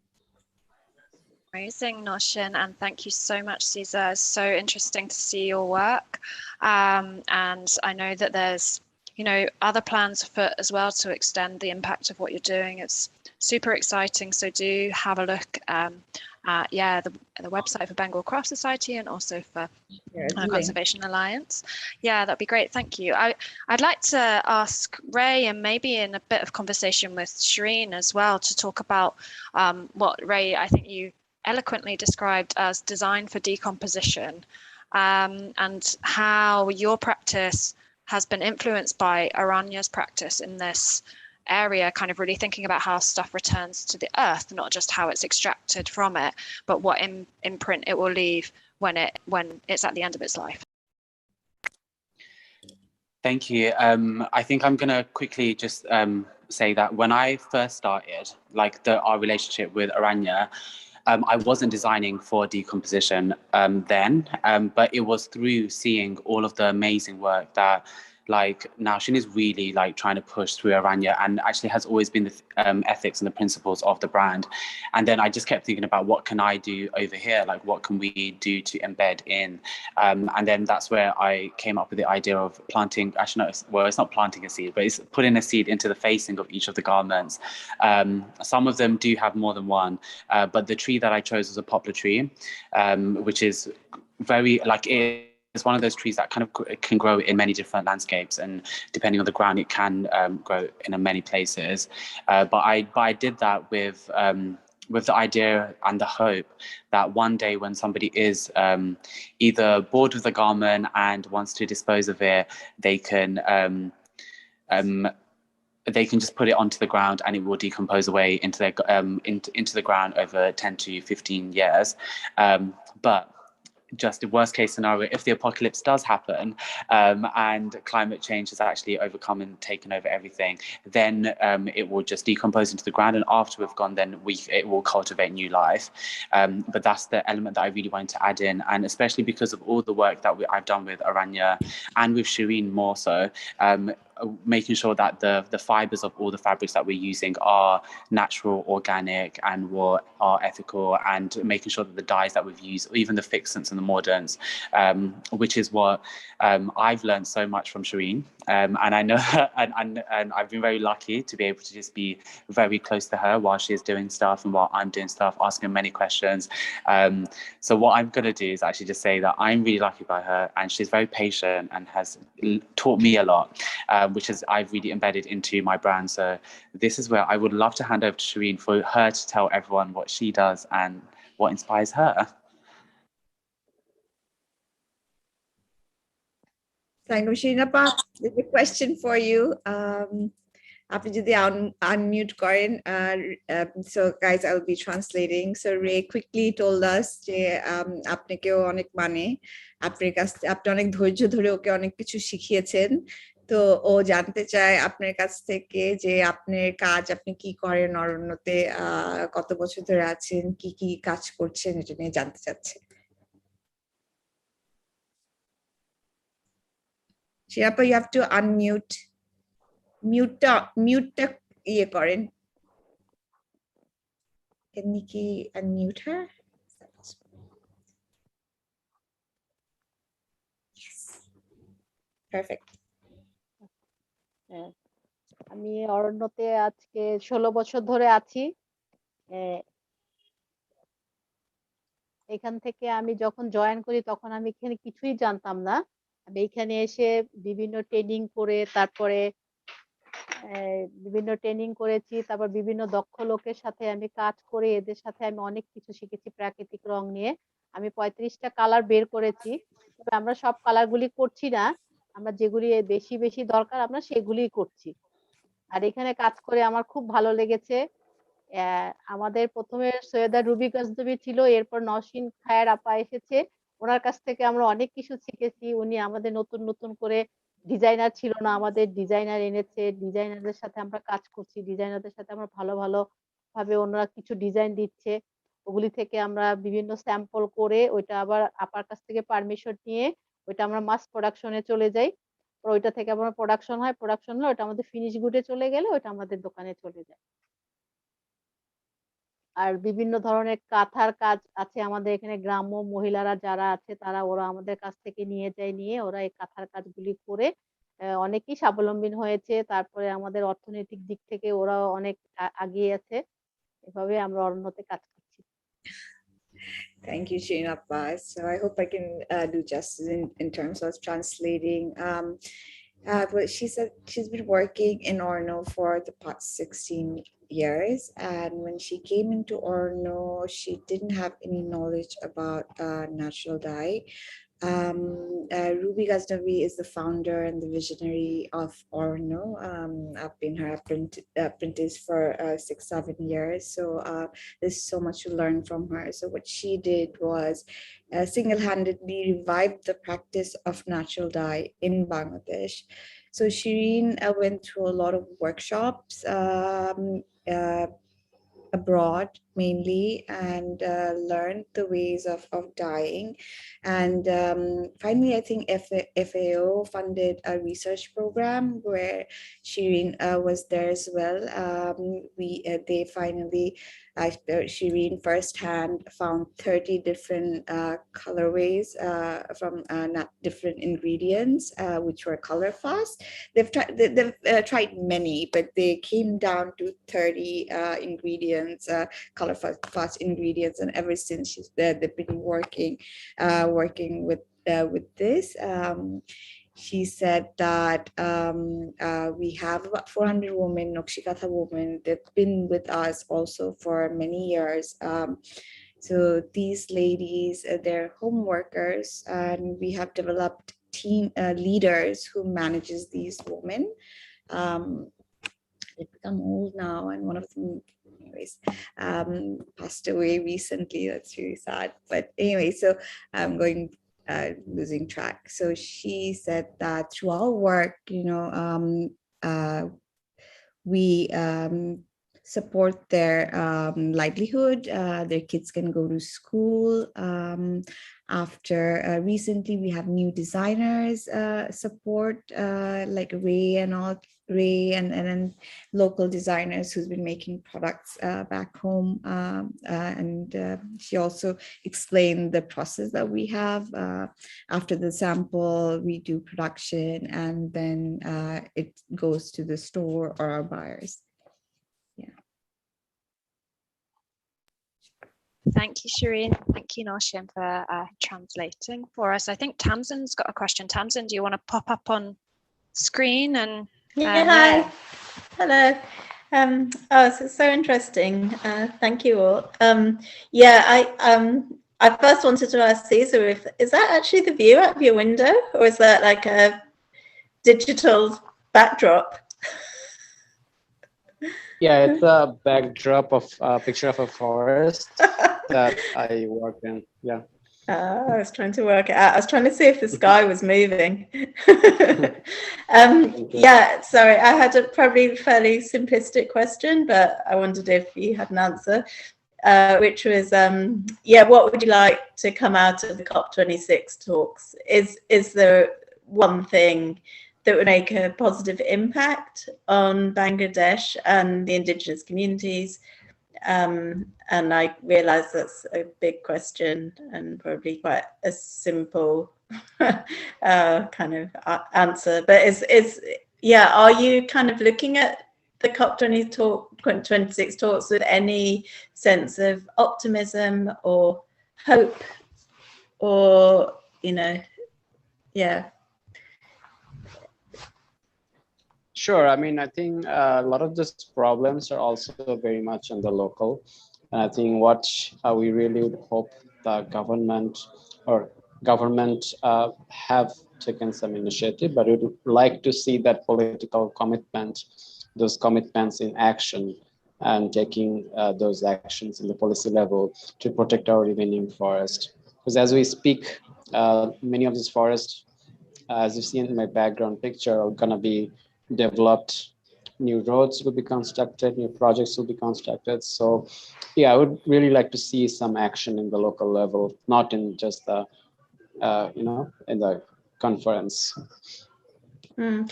Amazing, Noshin, and thank you so much, Caesar. It's so interesting to see your work, and I know that there's other plans for as well to extend the impact of what you're doing. It's super exciting. So do have a look at the website for Bengal Craft Society and also for Conservation Alliance. Yeah, that'd be great. Thank you. I'd like to ask Ray, and maybe in a bit of conversation with Shireen as well, to talk about what Ray, I think you eloquently described as design for decomposition, and how your practice has been influenced by Aranya's practice in this area, kind of really thinking about how stuff returns to the earth, not just how it's extracted from it, but what imprint it will leave when it's at the end of its life. Thank you. I think I'm going to quickly just say that when I first started, like our relationship with Aranya, I wasn't designing for decomposition then, but it was through seeing all of the amazing work that Naushin is really trying to push through Aranya, and actually has always been the ethics and the principles of the brand. And then I just kept thinking about what can I do over here, what can we do to embed in, and then that's where I came up with the idea of planting, actually no, well, it's not planting a seed, but it's putting a seed into the facing of each of the garments. Some of them do have more than one, but the tree that I chose was a poplar tree, which is very it's one of those trees that kind of can grow in many different landscapes, and depending on the ground, it can grow in many places. But I did that with the idea and the hope that one day when somebody is either bored with the garment and wants to dispose of it, they can just put it onto the ground and it will decompose away into the ground over 10 to 15 years. But just the worst case scenario, if the apocalypse does happen and climate change has actually overcome and taken over everything, then it will just decompose into the ground, and after we've gone, then it will cultivate new life. But that's the element that I really wanted to add in, and especially because of all the work that I've done with Aranya and with Shireen more so, making sure that the fibers of all the fabrics that we're using are natural, organic, and are ethical, and making sure that the dyes that we've used, even the fixants and the mordants, which is what I've learned so much from Shireen, and I know, and I've been very lucky to be able to just be very close to her while she's doing stuff and while I'm doing stuff, asking many questions. So what I'm going to do is actually just say that I'm really lucky by her, and she's very patient and has taught me a lot, which is I've really embedded into my brand. So this is where I would love to hand over to Shireen for her to tell everyone what she does and what inspires her. Thank you, Shireen. There's a question for you. আপনি যদি unmute করেন, so guys, I'll be translating. So Ray quickly told us যে আপনাকেও অনেক আপনি অনেক ধৈর্য ধরে ওকে অনেক কিছু শিখিয়েছেন। তো ও জানতে চায় আপনার কাছ থেকে যে আপনার কাজ, আপনি কি করেন অরণ্যতে, কত বছর ধরে আছেন, কি কাজ করছেন, এটা নিয়ে জানতে চাচ্ছে। Shirapa, you have to unmute. মিউটটা ইয়ে করেন। Can you unmute her? Yes. Perfect. হ্যাঁ, আমি অরণ্যতে আজকে 16 বছর ধরে আছি। এখান থেকে আমি যখন জয়েন করি তখন আমি এখানে কিছুই জানতাম না। আমি এখানে এসে বিভিন্ন ট্রেনিং করে তারপরে বিভিন্ন ট্রেনিং করেছি, তারপর বিভিন্ন দক্ষ লোকের সাথে আমি কাজ করে এদের সাথে আমি অনেক কিছু শিখেছি প্রাকৃতিক রং নিয়ে। আমি 35টা কালার বের করেছি, তবে আমরা সব কালারগুলি করছি না, আমরা যেগুলি বেশি বেশি দরকার আমরা সেগুলিই করছি। আর এখানে কাজ করে আমার খুব ভালো লেগেছে। আমাদের প্রথমে সৈয়দা রুবি গজনবী ছিল, এরপর নওশিন খায়ের আপা এসেছে, ওনার কাছ থেকে আমরা অনেক কিছু শিখেছি। উনি আমাদের নতুন নতুন করে, ডিজাইনার ছিল না, আমাদের ডিজাইনার এনেছে, ডিজাইনারদের সাথে আমরা কাজ করছি, ডিজাইনারদের সাথে আমরা ভালো ভালো ভাবে ওনারা কিছু ডিজাইন দিচ্ছে, ওগুলি থেকে আমরা বিভিন্ন স্যাম্পল করে ওইটা আবার আপার কাছ থেকে পারমিশন নিয়ে ওইটা আমরা মাস প্রোডাকশনে চলে যাই। ওইটা থেকে আমার প্রোডাকশন হয়, প্রোডাকশন হলে ওটা আমাদের ফিনিশ গুডে চলে গেলে ওইটা আমাদের দোকানে চলে যায়। আর বিভিন্ন ধরনের কাঁথার কাজ আছে আমাদের এখানে, গ্রাম্য মহিলারা যারা আছে তারা ওরা আমাদের কাছ থেকে নিয়ে যায়, নিয়ে ওরা এই কাঁথার কাজগুলি করে অনেকেই স্বাবলম্বী হয়েছে। তারপরে আমাদের অর্থনৈতিক দিক থেকে ওরাও অনেক আগিয়ে আছে। এভাবে আমরা অরণ্যতে কাজ করছি। Thank you, Shireen Appa. So I hope I can do justice in terms of translating. But she said she's been working in Orno for the past 16 years, and when she came into Orno, she didn't have any knowledge about natural dye. Ruby Ghaznavi is the founder and the visionary of Orno. I've been her apprentice for 6-7 years, so there's so much to learn from her. So what she did was single-handedly revived the practice of natural dye in Bangladesh. So Shireen went through a lot of workshops abroad mainly, and learned the ways of dyeing. And finally, I think FAO funded a research program where Shireen was there as well. They finally, Shireen firsthand found 30 different colorways from different ingredients, which were color fast. They've tried many, but they came down to 30 ingredients, color fast ingredients, and ever since they've been working with this. She said that we have about 400 women, Nokshikatha women, that've been with us also for many years. So these ladies, they're home workers, and we have developed team leaders who manages these women. They've become old now, and one of them, anyways, passed away recently. That's really sad. But anyway, so I'm losing track. So she said that through our work, we support their livelihood. Their kids can go to school. After recently, we have new designers support, like Ray and then local designers who's been making products back home. And she also explained the process that we have. After the sample, we do production, and then it goes to the store or our buyers. Thank you, Shireen. Thank you, Noshim, for translating for us. I think Tamsin's got a question. Tamsin, do you want to pop up on screen? And hi. Hello. It's so interesting. Thank you all. I first wanted to ask Caesar, is that actually the view out of your window, or is that like a digital backdrop? Yeah, it's a backdrop of a picture of a forest that I work in. Yeah. I was trying to work it out. I was trying to see if the sky was moving. Yeah, sorry, I had a probably fairly simplistic question, but I wondered if you had an answer, which was, what would you like to come out of the COP26 talks? Is there one thing that would make a positive impact on Bangladesh and the indigenous communities. And I realize that's a big question and probably quite a simple kind of answer, but yeah, are you kind of looking at the COP26 talks with any sense of optimism or hope, or, you know, yeah? Sure. I mean, I think a lot of these problems are also very much on the local. And I think what we really would hope the government have taken some initiative, but we would like to see that political commitment, those commitments in action, and taking those actions in the policy level to protect our remaining forest. Because as we speak, many of these forests, as you see in my background picture, are gonna be developed, new roads will be constructed, new projects will be constructed. So yeah, I would really like to see some action in the local level, not in just the, you know, in the conference. And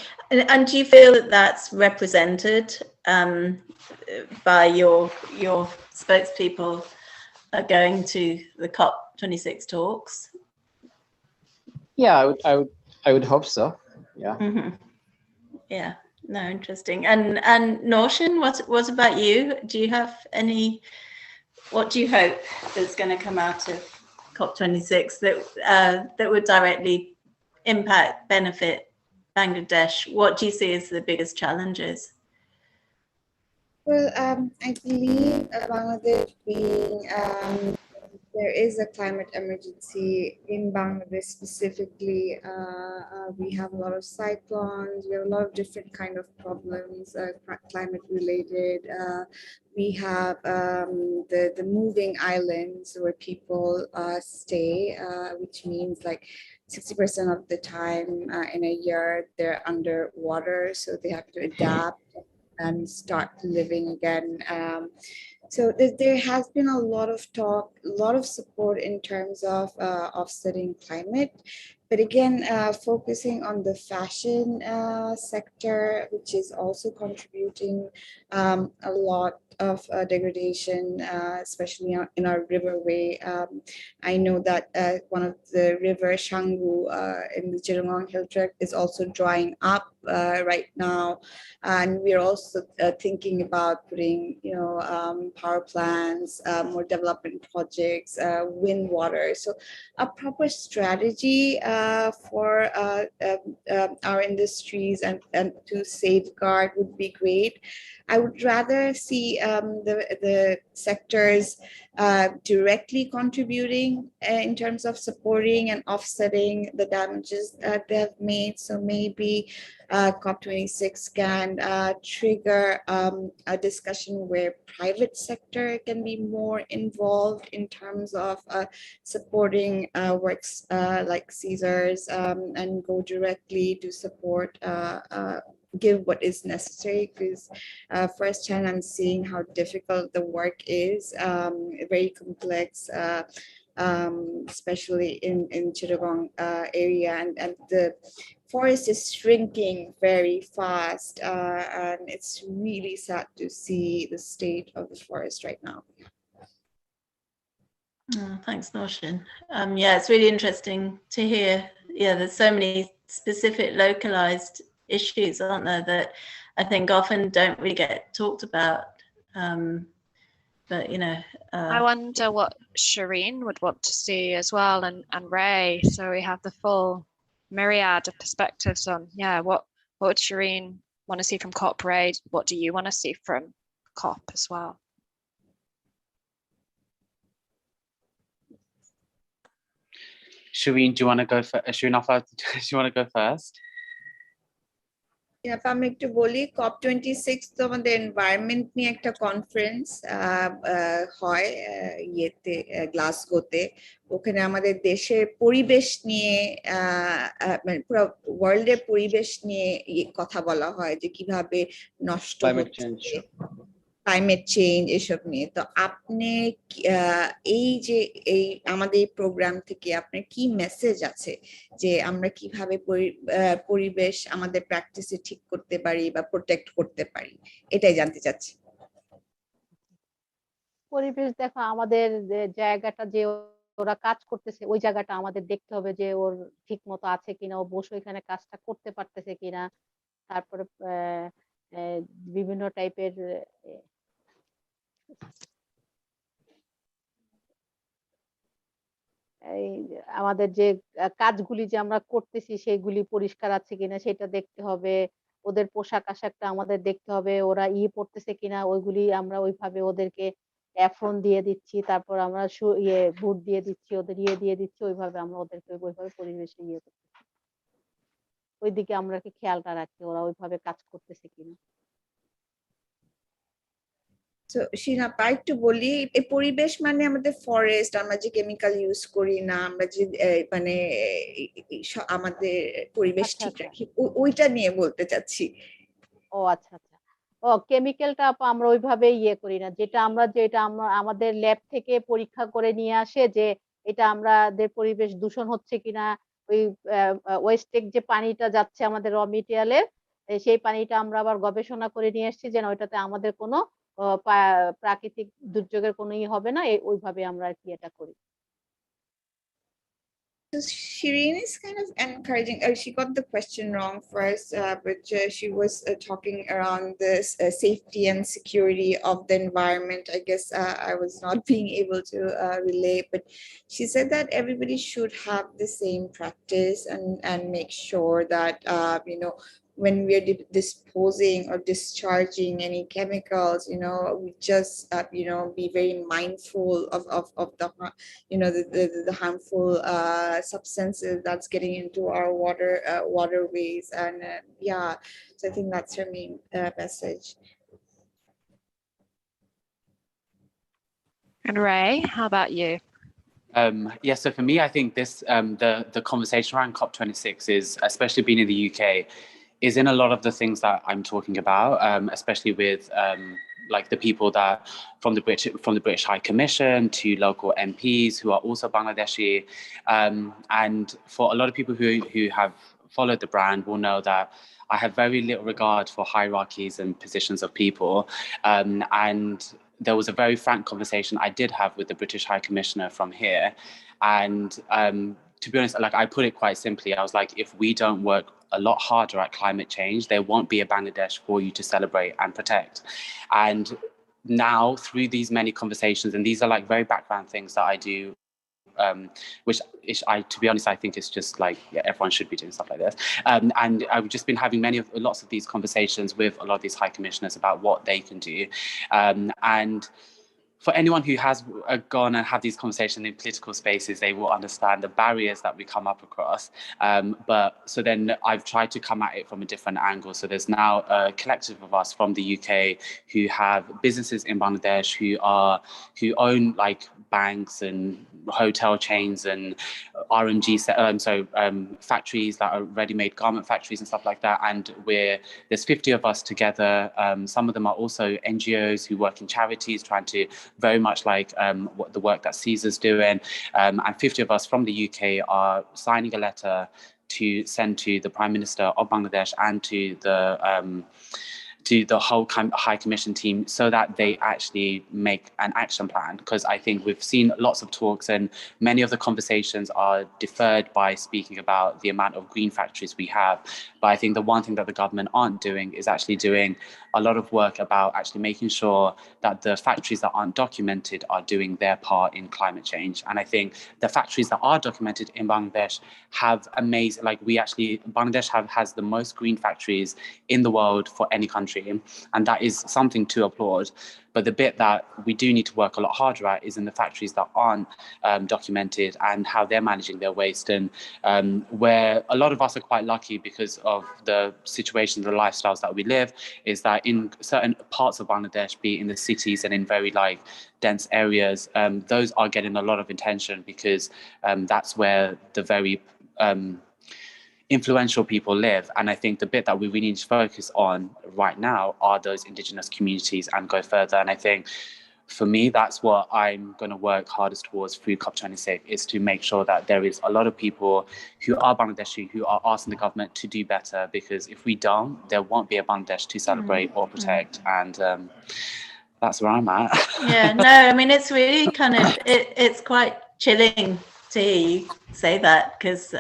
do you feel that that's represented by your spokespeople going to the COP26 talks? Yeah, I would hope so. Yeah. Mm-hmm. Yeah, no, interesting. And Norshin, what about you? Do you have any? What do you hope is going to come out of COP26 that would directly benefit Bangladesh? What do you see as the biggest challenges? Well, I believe Bangladesh being there is a climate emergency in Bangladesh specifically. We have a lot of cyclones, we have a lot of different kind of problems, climate related. We have the moving islands where people stay, which means like 60% of the time in a year they're underwater, so they have to adapt and start living again. So there has been a lot of talk, a lot of support in terms of offsetting climate, but again, focusing on the fashion sector, which is also contributing a lot of degradation, especially in our riverway. I know that one of the river Shanggu in the Chittagong Hill Tract is also drying up right now, and we're also thinking about putting, you know, power plants, more development projects, wind water. So a proper strategy for our industries and to safeguard would be great. I would rather see the sectors directly contributing in terms of supporting and offsetting the damages that they have made. So maybe COP26 can trigger a discussion where private sector can be more involved in terms of supporting works like Caesars and go directly to support give what is necessary, because firsthand I'm seeing how difficult the work is, very complex, especially in Chittagong area, and the forest is shrinking very fast, and it's really sad to see the state of the forest right now. Oh, thanks, Norshin. Yeah, it's really interesting to hear. Yeah, there's so many specific localized issues, aren't there, that I think often don't really get talked about. But, you know, I wonder what Shireen would want to see as well, and Ray. So we have the full myriad of perspectives on, yeah, what would Shireen want to see from COP, Ray? What do you want to see from COP as well? Shireen, do you want to go first? Shireen, do you want to go first? আমি একটু বলি, COP26 তো আমাদের environment নিয়ে একটা conference হয় ইয়েতে গ্লাসগোতে। ওখানে আমাদের দেশের পরিবেশ নিয়ে মানে পুরো ওয়ার্ল্ডের পরিবেশ নিয়ে কথা বলা হয়, যে কিভাবে নষ্ট হচ্ছে ক্লাইমেট চেঞ্জ এসব নিয়ে। তো আপনি এই যে আমাদের প্রোগ্রাম থেকে আপনার কি মেসেজ আছে যে আমরা কিভাবে পরিবেশ আমাদের প্র্যাকটিসে ঠিক করতে পারি বা প্রোটেক্ট করতে পারি, এটাই জানতে চাচ্ছি। পরিবেশ দেখো, আমাদের যে জায়গাটা যে ওরা কাজ করতেছে ওই জায়গাটা আমাদের দেখতে হবে যে ওর ঠিক মতো আছে কিনা, ও বসে এখানে কাজটা করতে পারতেছে কিনা। তারপরে বিভিন্ন টাইপের এই আমাদের যে কাজগুলি যে আমরা করতেছি সেগুলি পরিষ্কার আছে কিনা সেটা দেখতে হবে। ওদের পোশাক আশাকটা আমাদের দেখতে হবে, ওরা পড়তেছে কিনা ওইগুলি আমরা ওইভাবে ওদেরকে অ্যাফ্রন দিয়ে দিচ্ছি, তারপর আমরা বুট দিয়ে দিচ্ছি, ওদের দিয়ে দিচ্ছি, ওইভাবে আমরা ওদেরকে ওইভাবে পরিবেশে করতেছি। ওইদিকে আমরা কি খেয়ালটা রাখি ওরা ওইভাবে কাজ করতেছে কিনা। তো শিনা একটু বলি, এই পরিবেশ মানে আমাদের ফরেস্ট, আমরা যে কেমিক্যাল ইউজ করি না, আমরা যে মানে আমাদের পরিবেশ ঠিক রাখি, ওইটা নিয়ে বলতে চাচ্ছি। ও আচ্ছা আচ্ছা, ও কেমিক্যালটা আমরা ওইভাবে করি না, যেটা আমরা আমাদের ল্যাব থেকে পরীক্ষা করে নিয়ে আসে যে এটা আমাদের পরিবেশ দূষণ হচ্ছে কিনা। ওই ওয়েস্টেক যে পানিটা যাচ্ছে আমাদের র মেটেরিয়ালের, সেই পানিটা আমরা আবার গবেষণা করে নিয়ে আসছি যেন ওইটাতে আমাদের কোনো প্রাকৃতিক দুর্যোগের কোনো হবে না, ওইভাবে আমরা আর কি এটা করি। So Shireen is kind of encouraging, she got the question wrong first, but she was talking around this safety and security of the environment. I guess I was not being able to relate, but she said that everybody should have the same practice and make sure that, you know, when we're disposing or discharging any chemicals, you know, we just, you know, be very mindful of the, you know, the harmful substances that's getting into our waterways. And yeah, so I think that's her main message. And Ray, how about you? Yeah, so for me, I think this the conversation around COP26 is, especially being in the UK, is in a lot of the things that I'm talking about, especially with like the people that from the British High Commission to local MPs who are also Bangladeshi, and for a lot of people who have followed the brand will know that I have very little regard for hierarchies and positions of people, and there was a very frank conversation I did have with the British High Commissioner from here, and to be honest, like I put it quite simply, I was like, if we don't work a lot harder at climate change, there won't be a Bangladesh for you to celebrate and protect. And now through these many conversations, and these are like very background things that I do, which to be honest, I think it's just like, yeah, everyone should be doing stuff like this. And I've just been having lots of these conversations with a lot of these high commissioners about what they can do. And for anyone who has gone and had these conversations in political spaces, they will understand the barriers that we come up across. But so then I've tried to come at it from a different angle. So there's now a collective of us from the UK who have businesses in Bangladesh who own like banks and hotel chains and RMG, factories that are ready-made garment factories and stuff like that. And there's 50 of us together. Some of them are also NGOs who work in charities, trying to very much like what the work that Caesar's doing. And 50 of us from the UK are signing a letter to send to the Prime Minister of Bangladesh and to the whole High Commission team so that they actually make an action plan. Because I think we've seen lots of talks and many of the conversations are deferred by speaking about the amount of green factories we have. But I think the one thing that the government aren't doing is actually doing a lot of work about actually making sure that the factories that aren't documented are doing their part in climate change. And I think the factories that are documented in Bangladesh have amazing, like Bangladesh has the most green factories in the world for any country. And that is something to applaud. But the bit that we do need to work a lot harder at is in the factories that aren't documented and how they're managing their waste. And where a lot of us are quite lucky because of the situations, the lifestyles that we live, is that in certain parts of Bangladesh, be it in the cities and in very like dense areas, those are getting a lot of attention because that's where the very influential people live. And I think the bit that we really need to focus on right now are those Indigenous communities and go further. And I think for me, that's what I'm going to work hardest towards through COP26, is to make sure that there is a lot of people who are Bangladeshi who are asking the government to do better, because if we don't, there won't be a Bangladesh to celebrate or protect. And that's where I'm at. Yeah, no, I mean, it's really kind of, it's quite chilling to hear you say that, because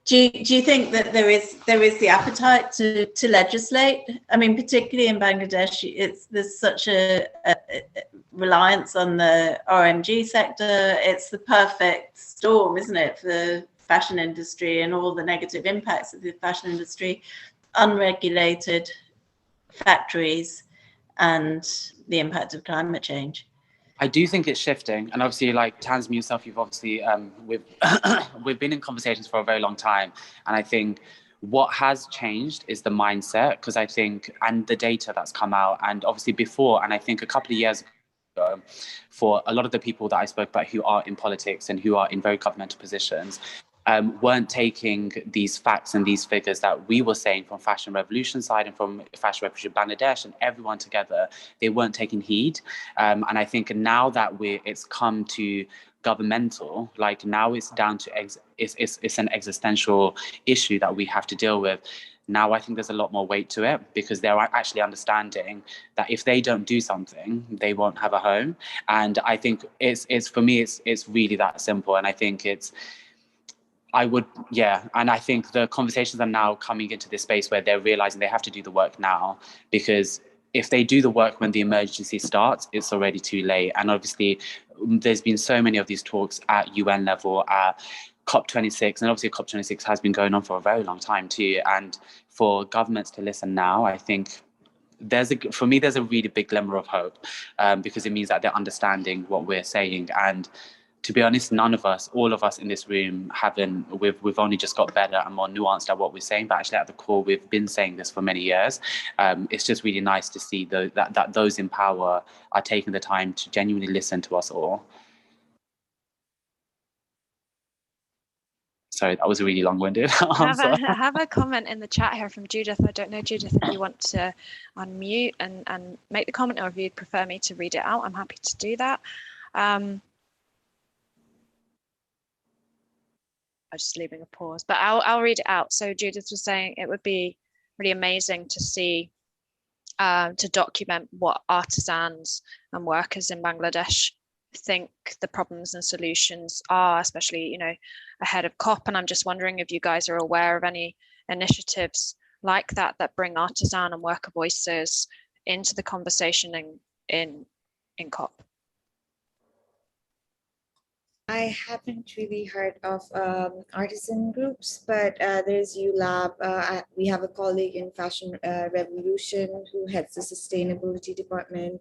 do you think that there is the appetite to legislate? I mean, particularly in Bangladesh, there's such a reliance on the RMG sector. It's the perfect storm, isn't it, for the fashion industry and all the negative impacts of the fashion industry, unregulated factories, and the impact of climate change. I do think it's shifting, and obviously, like Tanzmi, yourself, you've obviously we've been in conversations for a very long time, and I think what has changed is the mindset, because I think, and the data that's come out, and obviously before, and I think a couple of years ago, for a lot of the people that I spoke about who are in politics and who are in very governmental positions, weren't taking these facts and these figures that we were saying from Fashion Revolution side and from Fashion Revolution Bangladesh and everyone together, they weren't taking heed. And I think now that it's come to governmental, like now it's down to, it's an existential issue that we have to deal with. Now I think there's a lot more weight to it, because they're actually understanding that if they don't do something, they won't have a home. And I think it's for me, it's really that simple. And I think and I think the conversations are now coming into this space where they're realizing they have to do the work now, because if they do the work when the emergency starts, it's already too late. And obviously, there's been so many of these talks at UN level, at COP26, and obviously COP26 has been going on for a very long time too. And for governments to listen now, I think for me, there's a really big glimmer of hope, because it means that they're understanding what we're saying. And to be honest, none of us, all of us in this room we've only just got better and more nuanced at what we're saying, but actually at the core, we've been saying this for many years. It's just really nice to see that those in power are taking the time to genuinely listen to us all. Sorry, that was a really long-winded answer. I have a comment in the chat here from Judith. I don't know, Judith, if you want to unmute and make the comment, or if you'd prefer me to read it out, I'm happy to do that. I'm just leaving a pause, but I'll read it out. So Judith was saying it would be really amazing to see, to document what artisans and workers in Bangladesh think the problems and solutions are, especially, you know, ahead of COP. And I'm just wondering if you guys are aware of any initiatives like that bring artisan and worker voices into the conversation in COP. I haven't really heard of artisan groups, but there's ULab. We have a colleague in Fashion Revolution who heads the sustainability department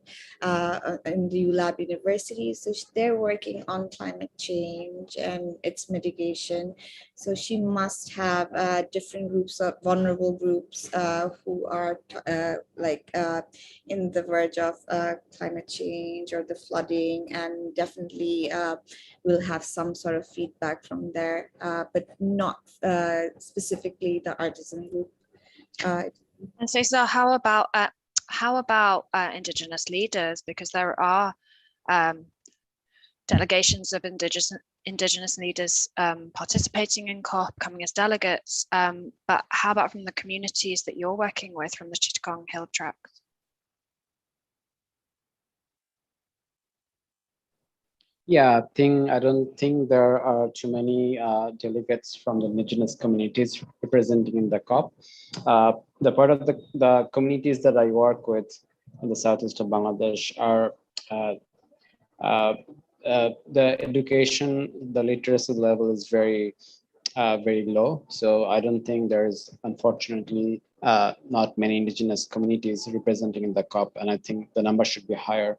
in the ULab University. So they're working on climate change and its mitigation. So she must have different groups of vulnerable groups who are in the verge of climate change or the flooding, and definitely will have some sort of feedback from there, but not specifically the artisan group. And so how about Indigenous leaders? Because there are delegations of Indigenous leaders participating in COP, coming as delegates. But how about from the communities that you're working with, from the Chittagong Hill Tract? Yeah, I don't think there are too many delegates from the Indigenous communities representing in the COP. The part of the communities that I work with in the southeast of Bangladesh are the education, the literacy level is very low. So I don't think there's, unfortunately, not many Indigenous communities representing in the COP, and I think the number should be higher.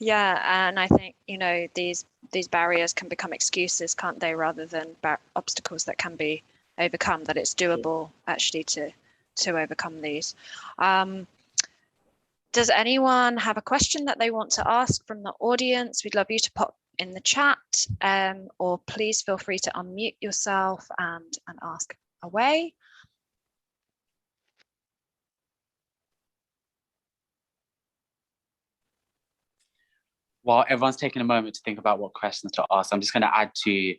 Yeah, and I think, you know, these barriers can become excuses, can't they, rather than obstacles that can be overcome, that it's doable actually to overcome these. Does anyone have a question that they want to ask from the audience? We'd love you to pop in the chat, or please feel free to unmute yourself and ask away. While everyone's taking a moment to think about what questions to ask, I'm just going to add to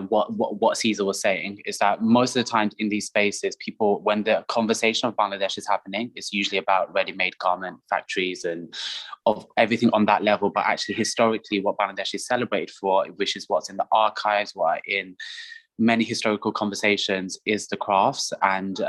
what Caesar was saying, is that most of the time in these spaces, people, when the conversation of Bangladesh is happening, it's usually about ready-made garment factories and of everything on that level. But actually, historically, what Bangladesh is celebrated for, which is what's in the archives, what in many historical conversations, is the crafts. And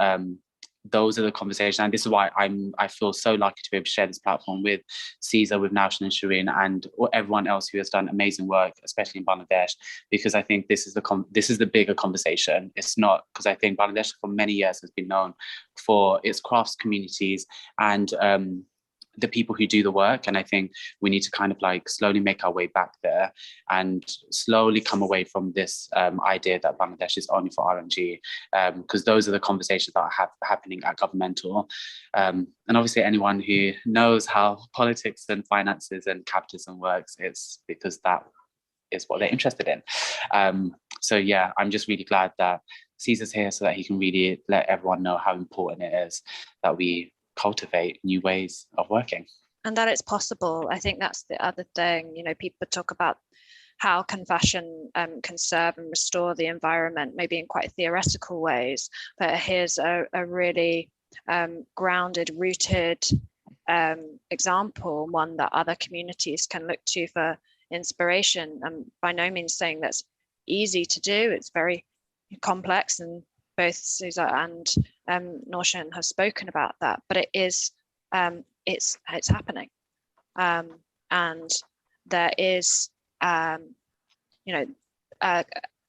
those are the conversations, and this is why I feel so lucky to be able to share this platform with Caesar, with Naushin and Shireen, and everyone else who has done amazing work, especially in Bangladesh, because I think this is the bigger conversation. It's not, because I think Bangladesh for many years has been known for its crafts communities and the people who do the work. And I think we need to kind of like slowly make our way back there and slowly come away from this idea that Bangladesh is only for RMG, because those are the conversations that are happening at governmental. And obviously anyone who knows how politics and finances and capitalism works, it's because that is what they're interested in. So yeah, I'm just really glad that Caesar's here so that he can really let everyone know how important it is that we cultivate new ways of working. And that it's possible. I think that's the other thing. You know, people talk about how can fashion conserve and restore the environment, maybe in quite theoretical ways, but here's a really grounded, rooted example, one that other communities can look to for inspiration. I'm by no means saying that's easy to do. It's very complex, and both Caesar and Naushin have spoken about that, but it is it's happening, and there is you know, a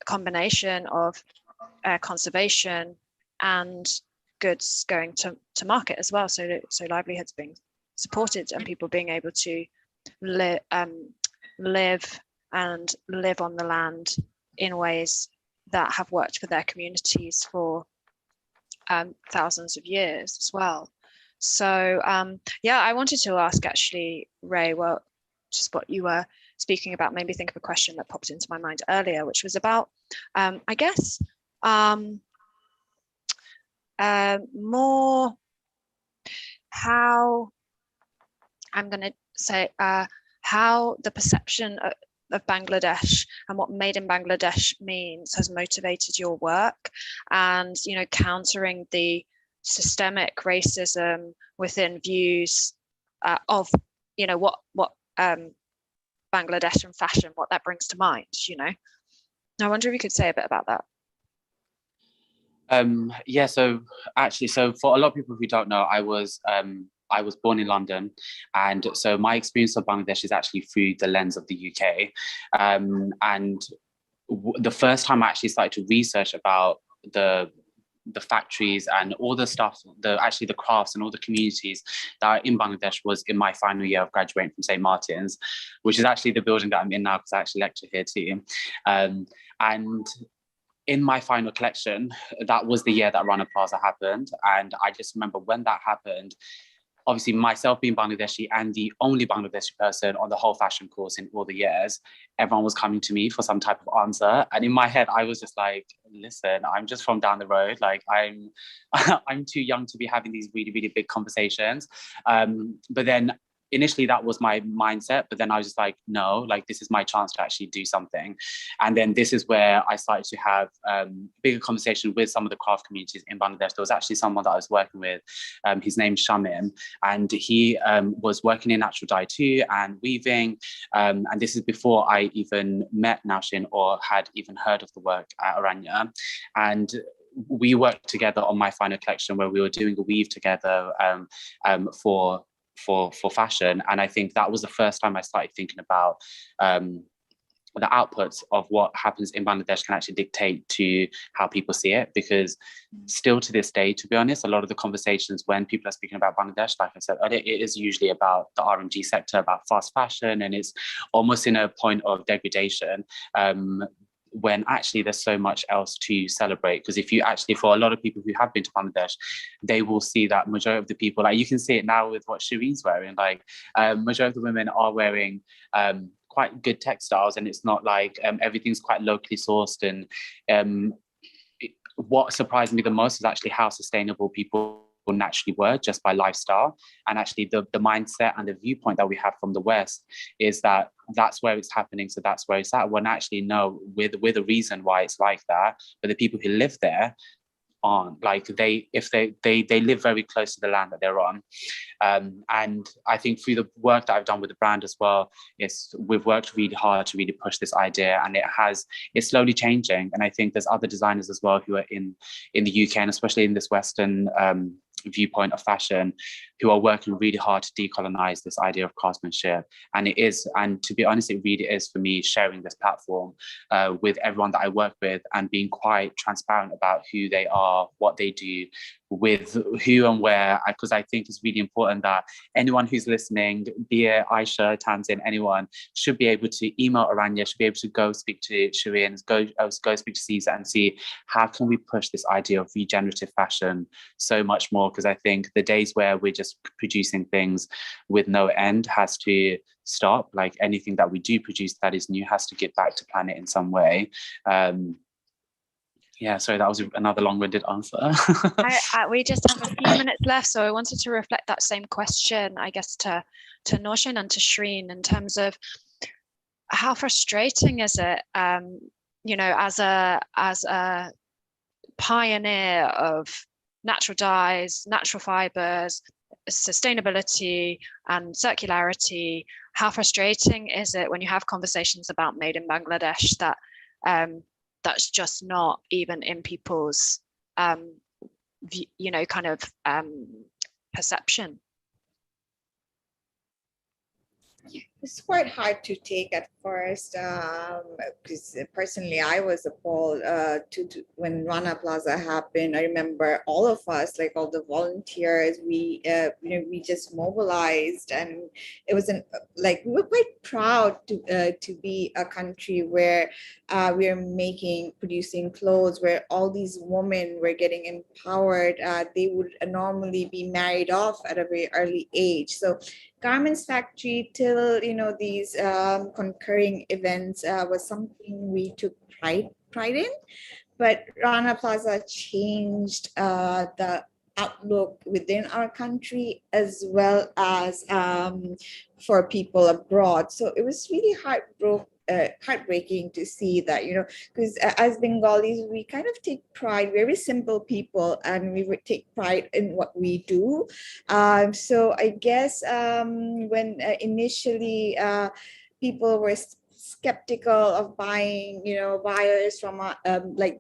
combination of conservation and goods going to market as well. So livelihoods being supported and people being able to live and live on the land in ways that have worked for their communities for thousands of years as well. So yeah, I wanted to ask actually, Ray, well, just what you were speaking about made me think of a question that popped into my mind earlier, which was about, I guess, more how, I'm going to say, how the perception of Bangladesh and what made in Bangladesh means has motivated your work, and, you know, countering the systemic racism within views of, you know, what Bangladesh and fashion, what that brings to mind, you know. I wonder if you could say a bit about that. Yeah, so actually, so for a lot of people who don't know, I was born in London, and so my experience of Bangladesh is actually through the lens of the UK. And the first time I actually started to research about the factories and all the stuff, the crafts and all the communities that are in Bangladesh was in my final year of graduating from St. Martin's, which is actually the building that I'm in now because I actually lecture here too. And in my final collection, that was the year that Rana Plaza happened. And I just remember when that happened, obviously myself being Bangladeshi and the only Bangladeshi person on the whole fashion course in all the years, everyone was coming to me for some type of answer. And in my head, I was just like, listen, I'm just from down the road. Like I'm too young to be having these really, really big conversations. But then initially that was my mindset, but then I was just like, no, like this is my chance to actually do something. And then this is where I started to have bigger conversation with some of the craft communities in Bangladesh. There was actually someone that I was working with, his name's Shamim, and he was working in natural dye too and weaving. And this is before I even met Naushin or had even heard of the work at Aranya. And we worked together on my final collection where we were doing a weave together for fashion. And I think that was the first time I started thinking about the outputs of what happens in Bangladesh can actually dictate to how people see it, because still to this day, to be honest, a lot of the conversations when people are speaking about Bangladesh, like I said, it is usually about the RMG sector, about fast fashion, and it's almost in a point of degradation. when actually there's so much else to celebrate. Because if you actually, for a lot of people who have been to Bangladesh, they will see that majority of the people, like you can see it now with what Shireen's wearing, like majority of the women are wearing quite good textiles, and it's not like everything's quite locally sourced. And what surprised me the most is actually how sustainable people naturally were just by lifestyle. And actually the mindset and the viewpoint that we have from the West is that that's where it's happening, so that's where it's at, when actually no, with a reason why it's like that. But the people who live there aren't, like they live very close to the land that they're on. And I think through the work that I've done with the brand as well, we've worked really hard to really push this idea, and it's slowly changing. And I think there's other designers as well who are in the UK, and especially in this Western viewpoint of fashion, who are working really hard to decolonize this idea of craftsmanship. And it is, and to be honest, it really is for me sharing this platform with everyone that I work with, and being quite transparent about who they are, what they do, with who and where, because I think it's really important that anyone who's listening, be it Aisha, Tamsin, anyone, should be able to email Aranya, should be able to go speak to Shireen, go speak to Caesar, and see how can we push this idea of regenerative fashion so much more. Because I think the days where we're just producing things with no end has to stop. Like anything that we do produce that is new has to get back to planet in some way. Yeah, sorry, that was another long-winded answer. We just have a few minutes left, so I wanted to reflect that same question, I guess, to Norshin and to Shireen, in terms of how frustrating is it, as a pioneer of natural dyes, natural fibers, sustainability and circularity, how frustrating is it when you have conversations about made in Bangladesh that that's just not even in people's perception? It's quite hard to take at first, because personally I was appalled when Rana Plaza happened. I remember all of us, like all the volunteers, we just mobilized, and it was we were quite proud to be a country where we are producing clothes, where all these women were getting empowered. They would normally be married off at a very early age. So Garments Factory till these concurring events was something we took pride in, but Rana Plaza changed the outlook within our country as well as for people abroad. So it was really heartbreaking to see that, because as Bengalis, we kind of take pride, very simple people, and we would take pride in what we do. So I guess when initially people were skeptical of buying, buyers from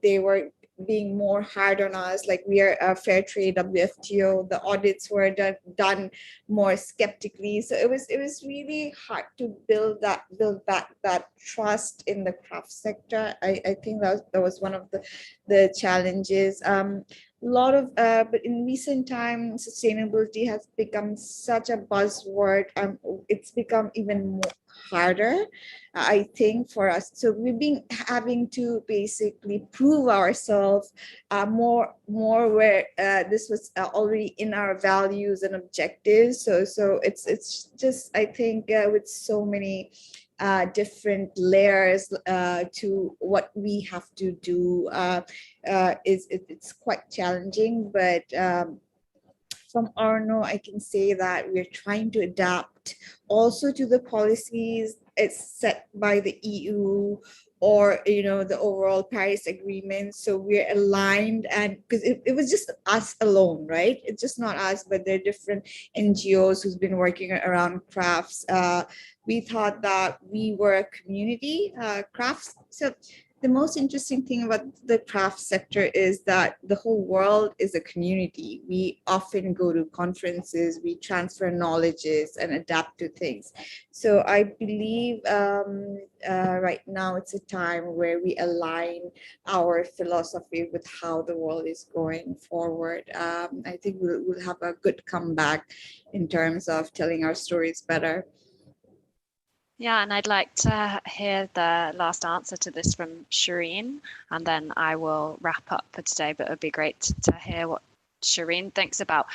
they were being more hard on us, like we are a fair trade WFTO, the audits were done more skeptically. So it was really hard to build back that trust in the craft sector. I think that was one of the challenges. But in recent times, sustainability has become such a buzzword. It's become even more harder, I think, for us. So we've been having to basically prove ourselves more where this was already in our values and objectives. So it's just, I think, with so many different layers to what we have to do, it's quite challenging. But from Arno, I can say that we're trying to adapt also to the policies it's set by the EU or the overall Paris Agreement. So we're aligned, and because it was just us alone, right? It's just not us, but there are different NGOs who's been working around crafts. We thought that we were a community, crafts. So the most interesting thing about the craft sector is that the whole world is a community. We often go to conferences, we transfer knowledges and adapt to things. So I believe right now it's a time where we align our philosophy with how the world is going forward. I think we'll have a good comeback in terms of telling our stories better. Yeah, and I'd like to hear the last answer to this from Shireen, and then I will wrap up for today, but it would be great to hear what Shireen thinks about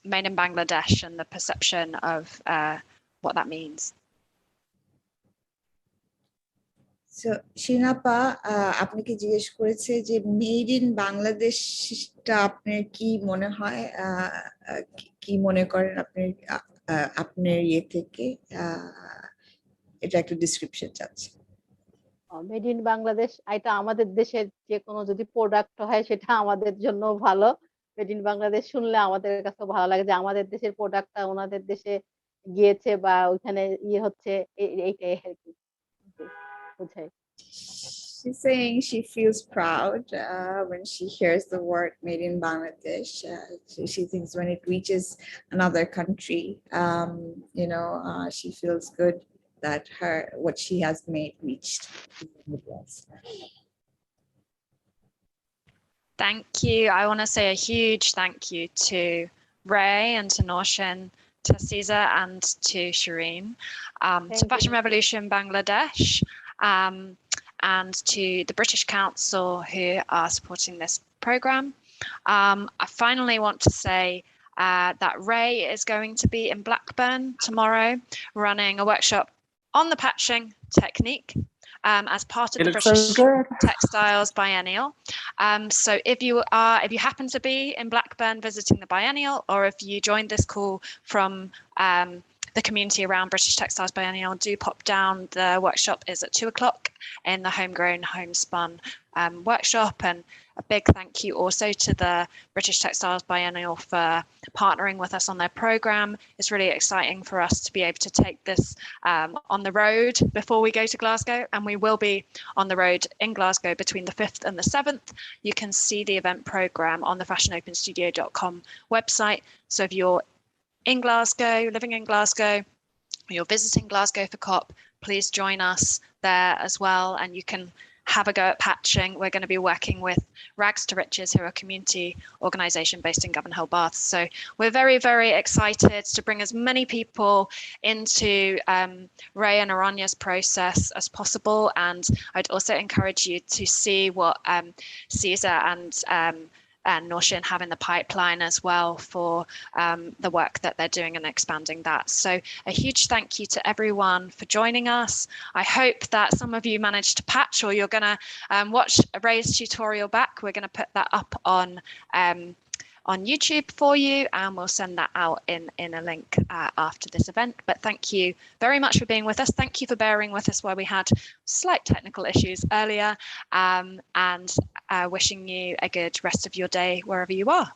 Made in Bangladesh and the perception of what that means. So শিনাপা আপনি কি জিজ্ঞেস করেছে যে made in বাংলাদেশটা আপনার কি মনে হয় কি মনে করেন আপনি আপনার ইয়ে থেকে এটা একটা ডেসক্রিপশন চাচ্ছি মেড ইন বাংলাদেশ এটা আমাদের দেশের যে কোনো যদি প্রোডাক্ট হয় সেটা আমাদের জন্য ভালো মেড ইন বাংলাদেশ শুনলে আমাদের কাছে ভালো লাগে যে আমাদের দেশের প্রোডাক্টটা ওনাদের দেশে গিয়েছে বা ওইখানে ইয়ে হচ্ছে এইটাই আর কি বোঝায় She's saying she feels proud when she hears the word made in Bangladesh. She thinks when it reaches another country, she feels good that what she has made reached the West. Thank you. I want to say a huge thank you to Ray and to Norshin, to Caesar and to Shireen, to Fashion Revolution Bangladesh, and to the British Council who are supporting this program. I finally want to say that Ray is going to be in Blackburn tomorrow running a workshop on the patching technique as part of the British Textiles Biennial. So if you happen to be in Blackburn visiting the Biennial, or if you joined this call from the community around British Textiles Biennial, do pop down. The workshop is at 2:00 in the Homegrown Homespun workshop. And a big thank you also to the British Textiles Biennial for partnering with us on their program. It's really exciting for us to be able to take this on the road before we go to Glasgow, and we will be on the road in Glasgow between the 5th and the 7th. You can see the event program on the fashionopenstudio.com website. So if you're in Glasgow, living in Glasgow, you're visiting Glasgow for COP, please join us there as well, and you can have a go at patching. We're going to be working with Rags to Riches, who are a community organisation based in Govan Hill, Bath. So we're very, very excited to bring as many people into Ray and Aranya's process as possible. And I'd also encourage you to see what Caesar and Norshin have in the pipeline as well for the work that they're doing and expanding that. So a huge thank you to everyone for joining us. I hope that some of you managed to patch, or you're going to watch Ray's tutorial back. We're going to put that up on YouTube for you, and we'll send that out in a link after this event. But thank you very much for being with us. Thank you for bearing with us while we had slight technical issues earlier, and wishing you a good rest of your day wherever you are.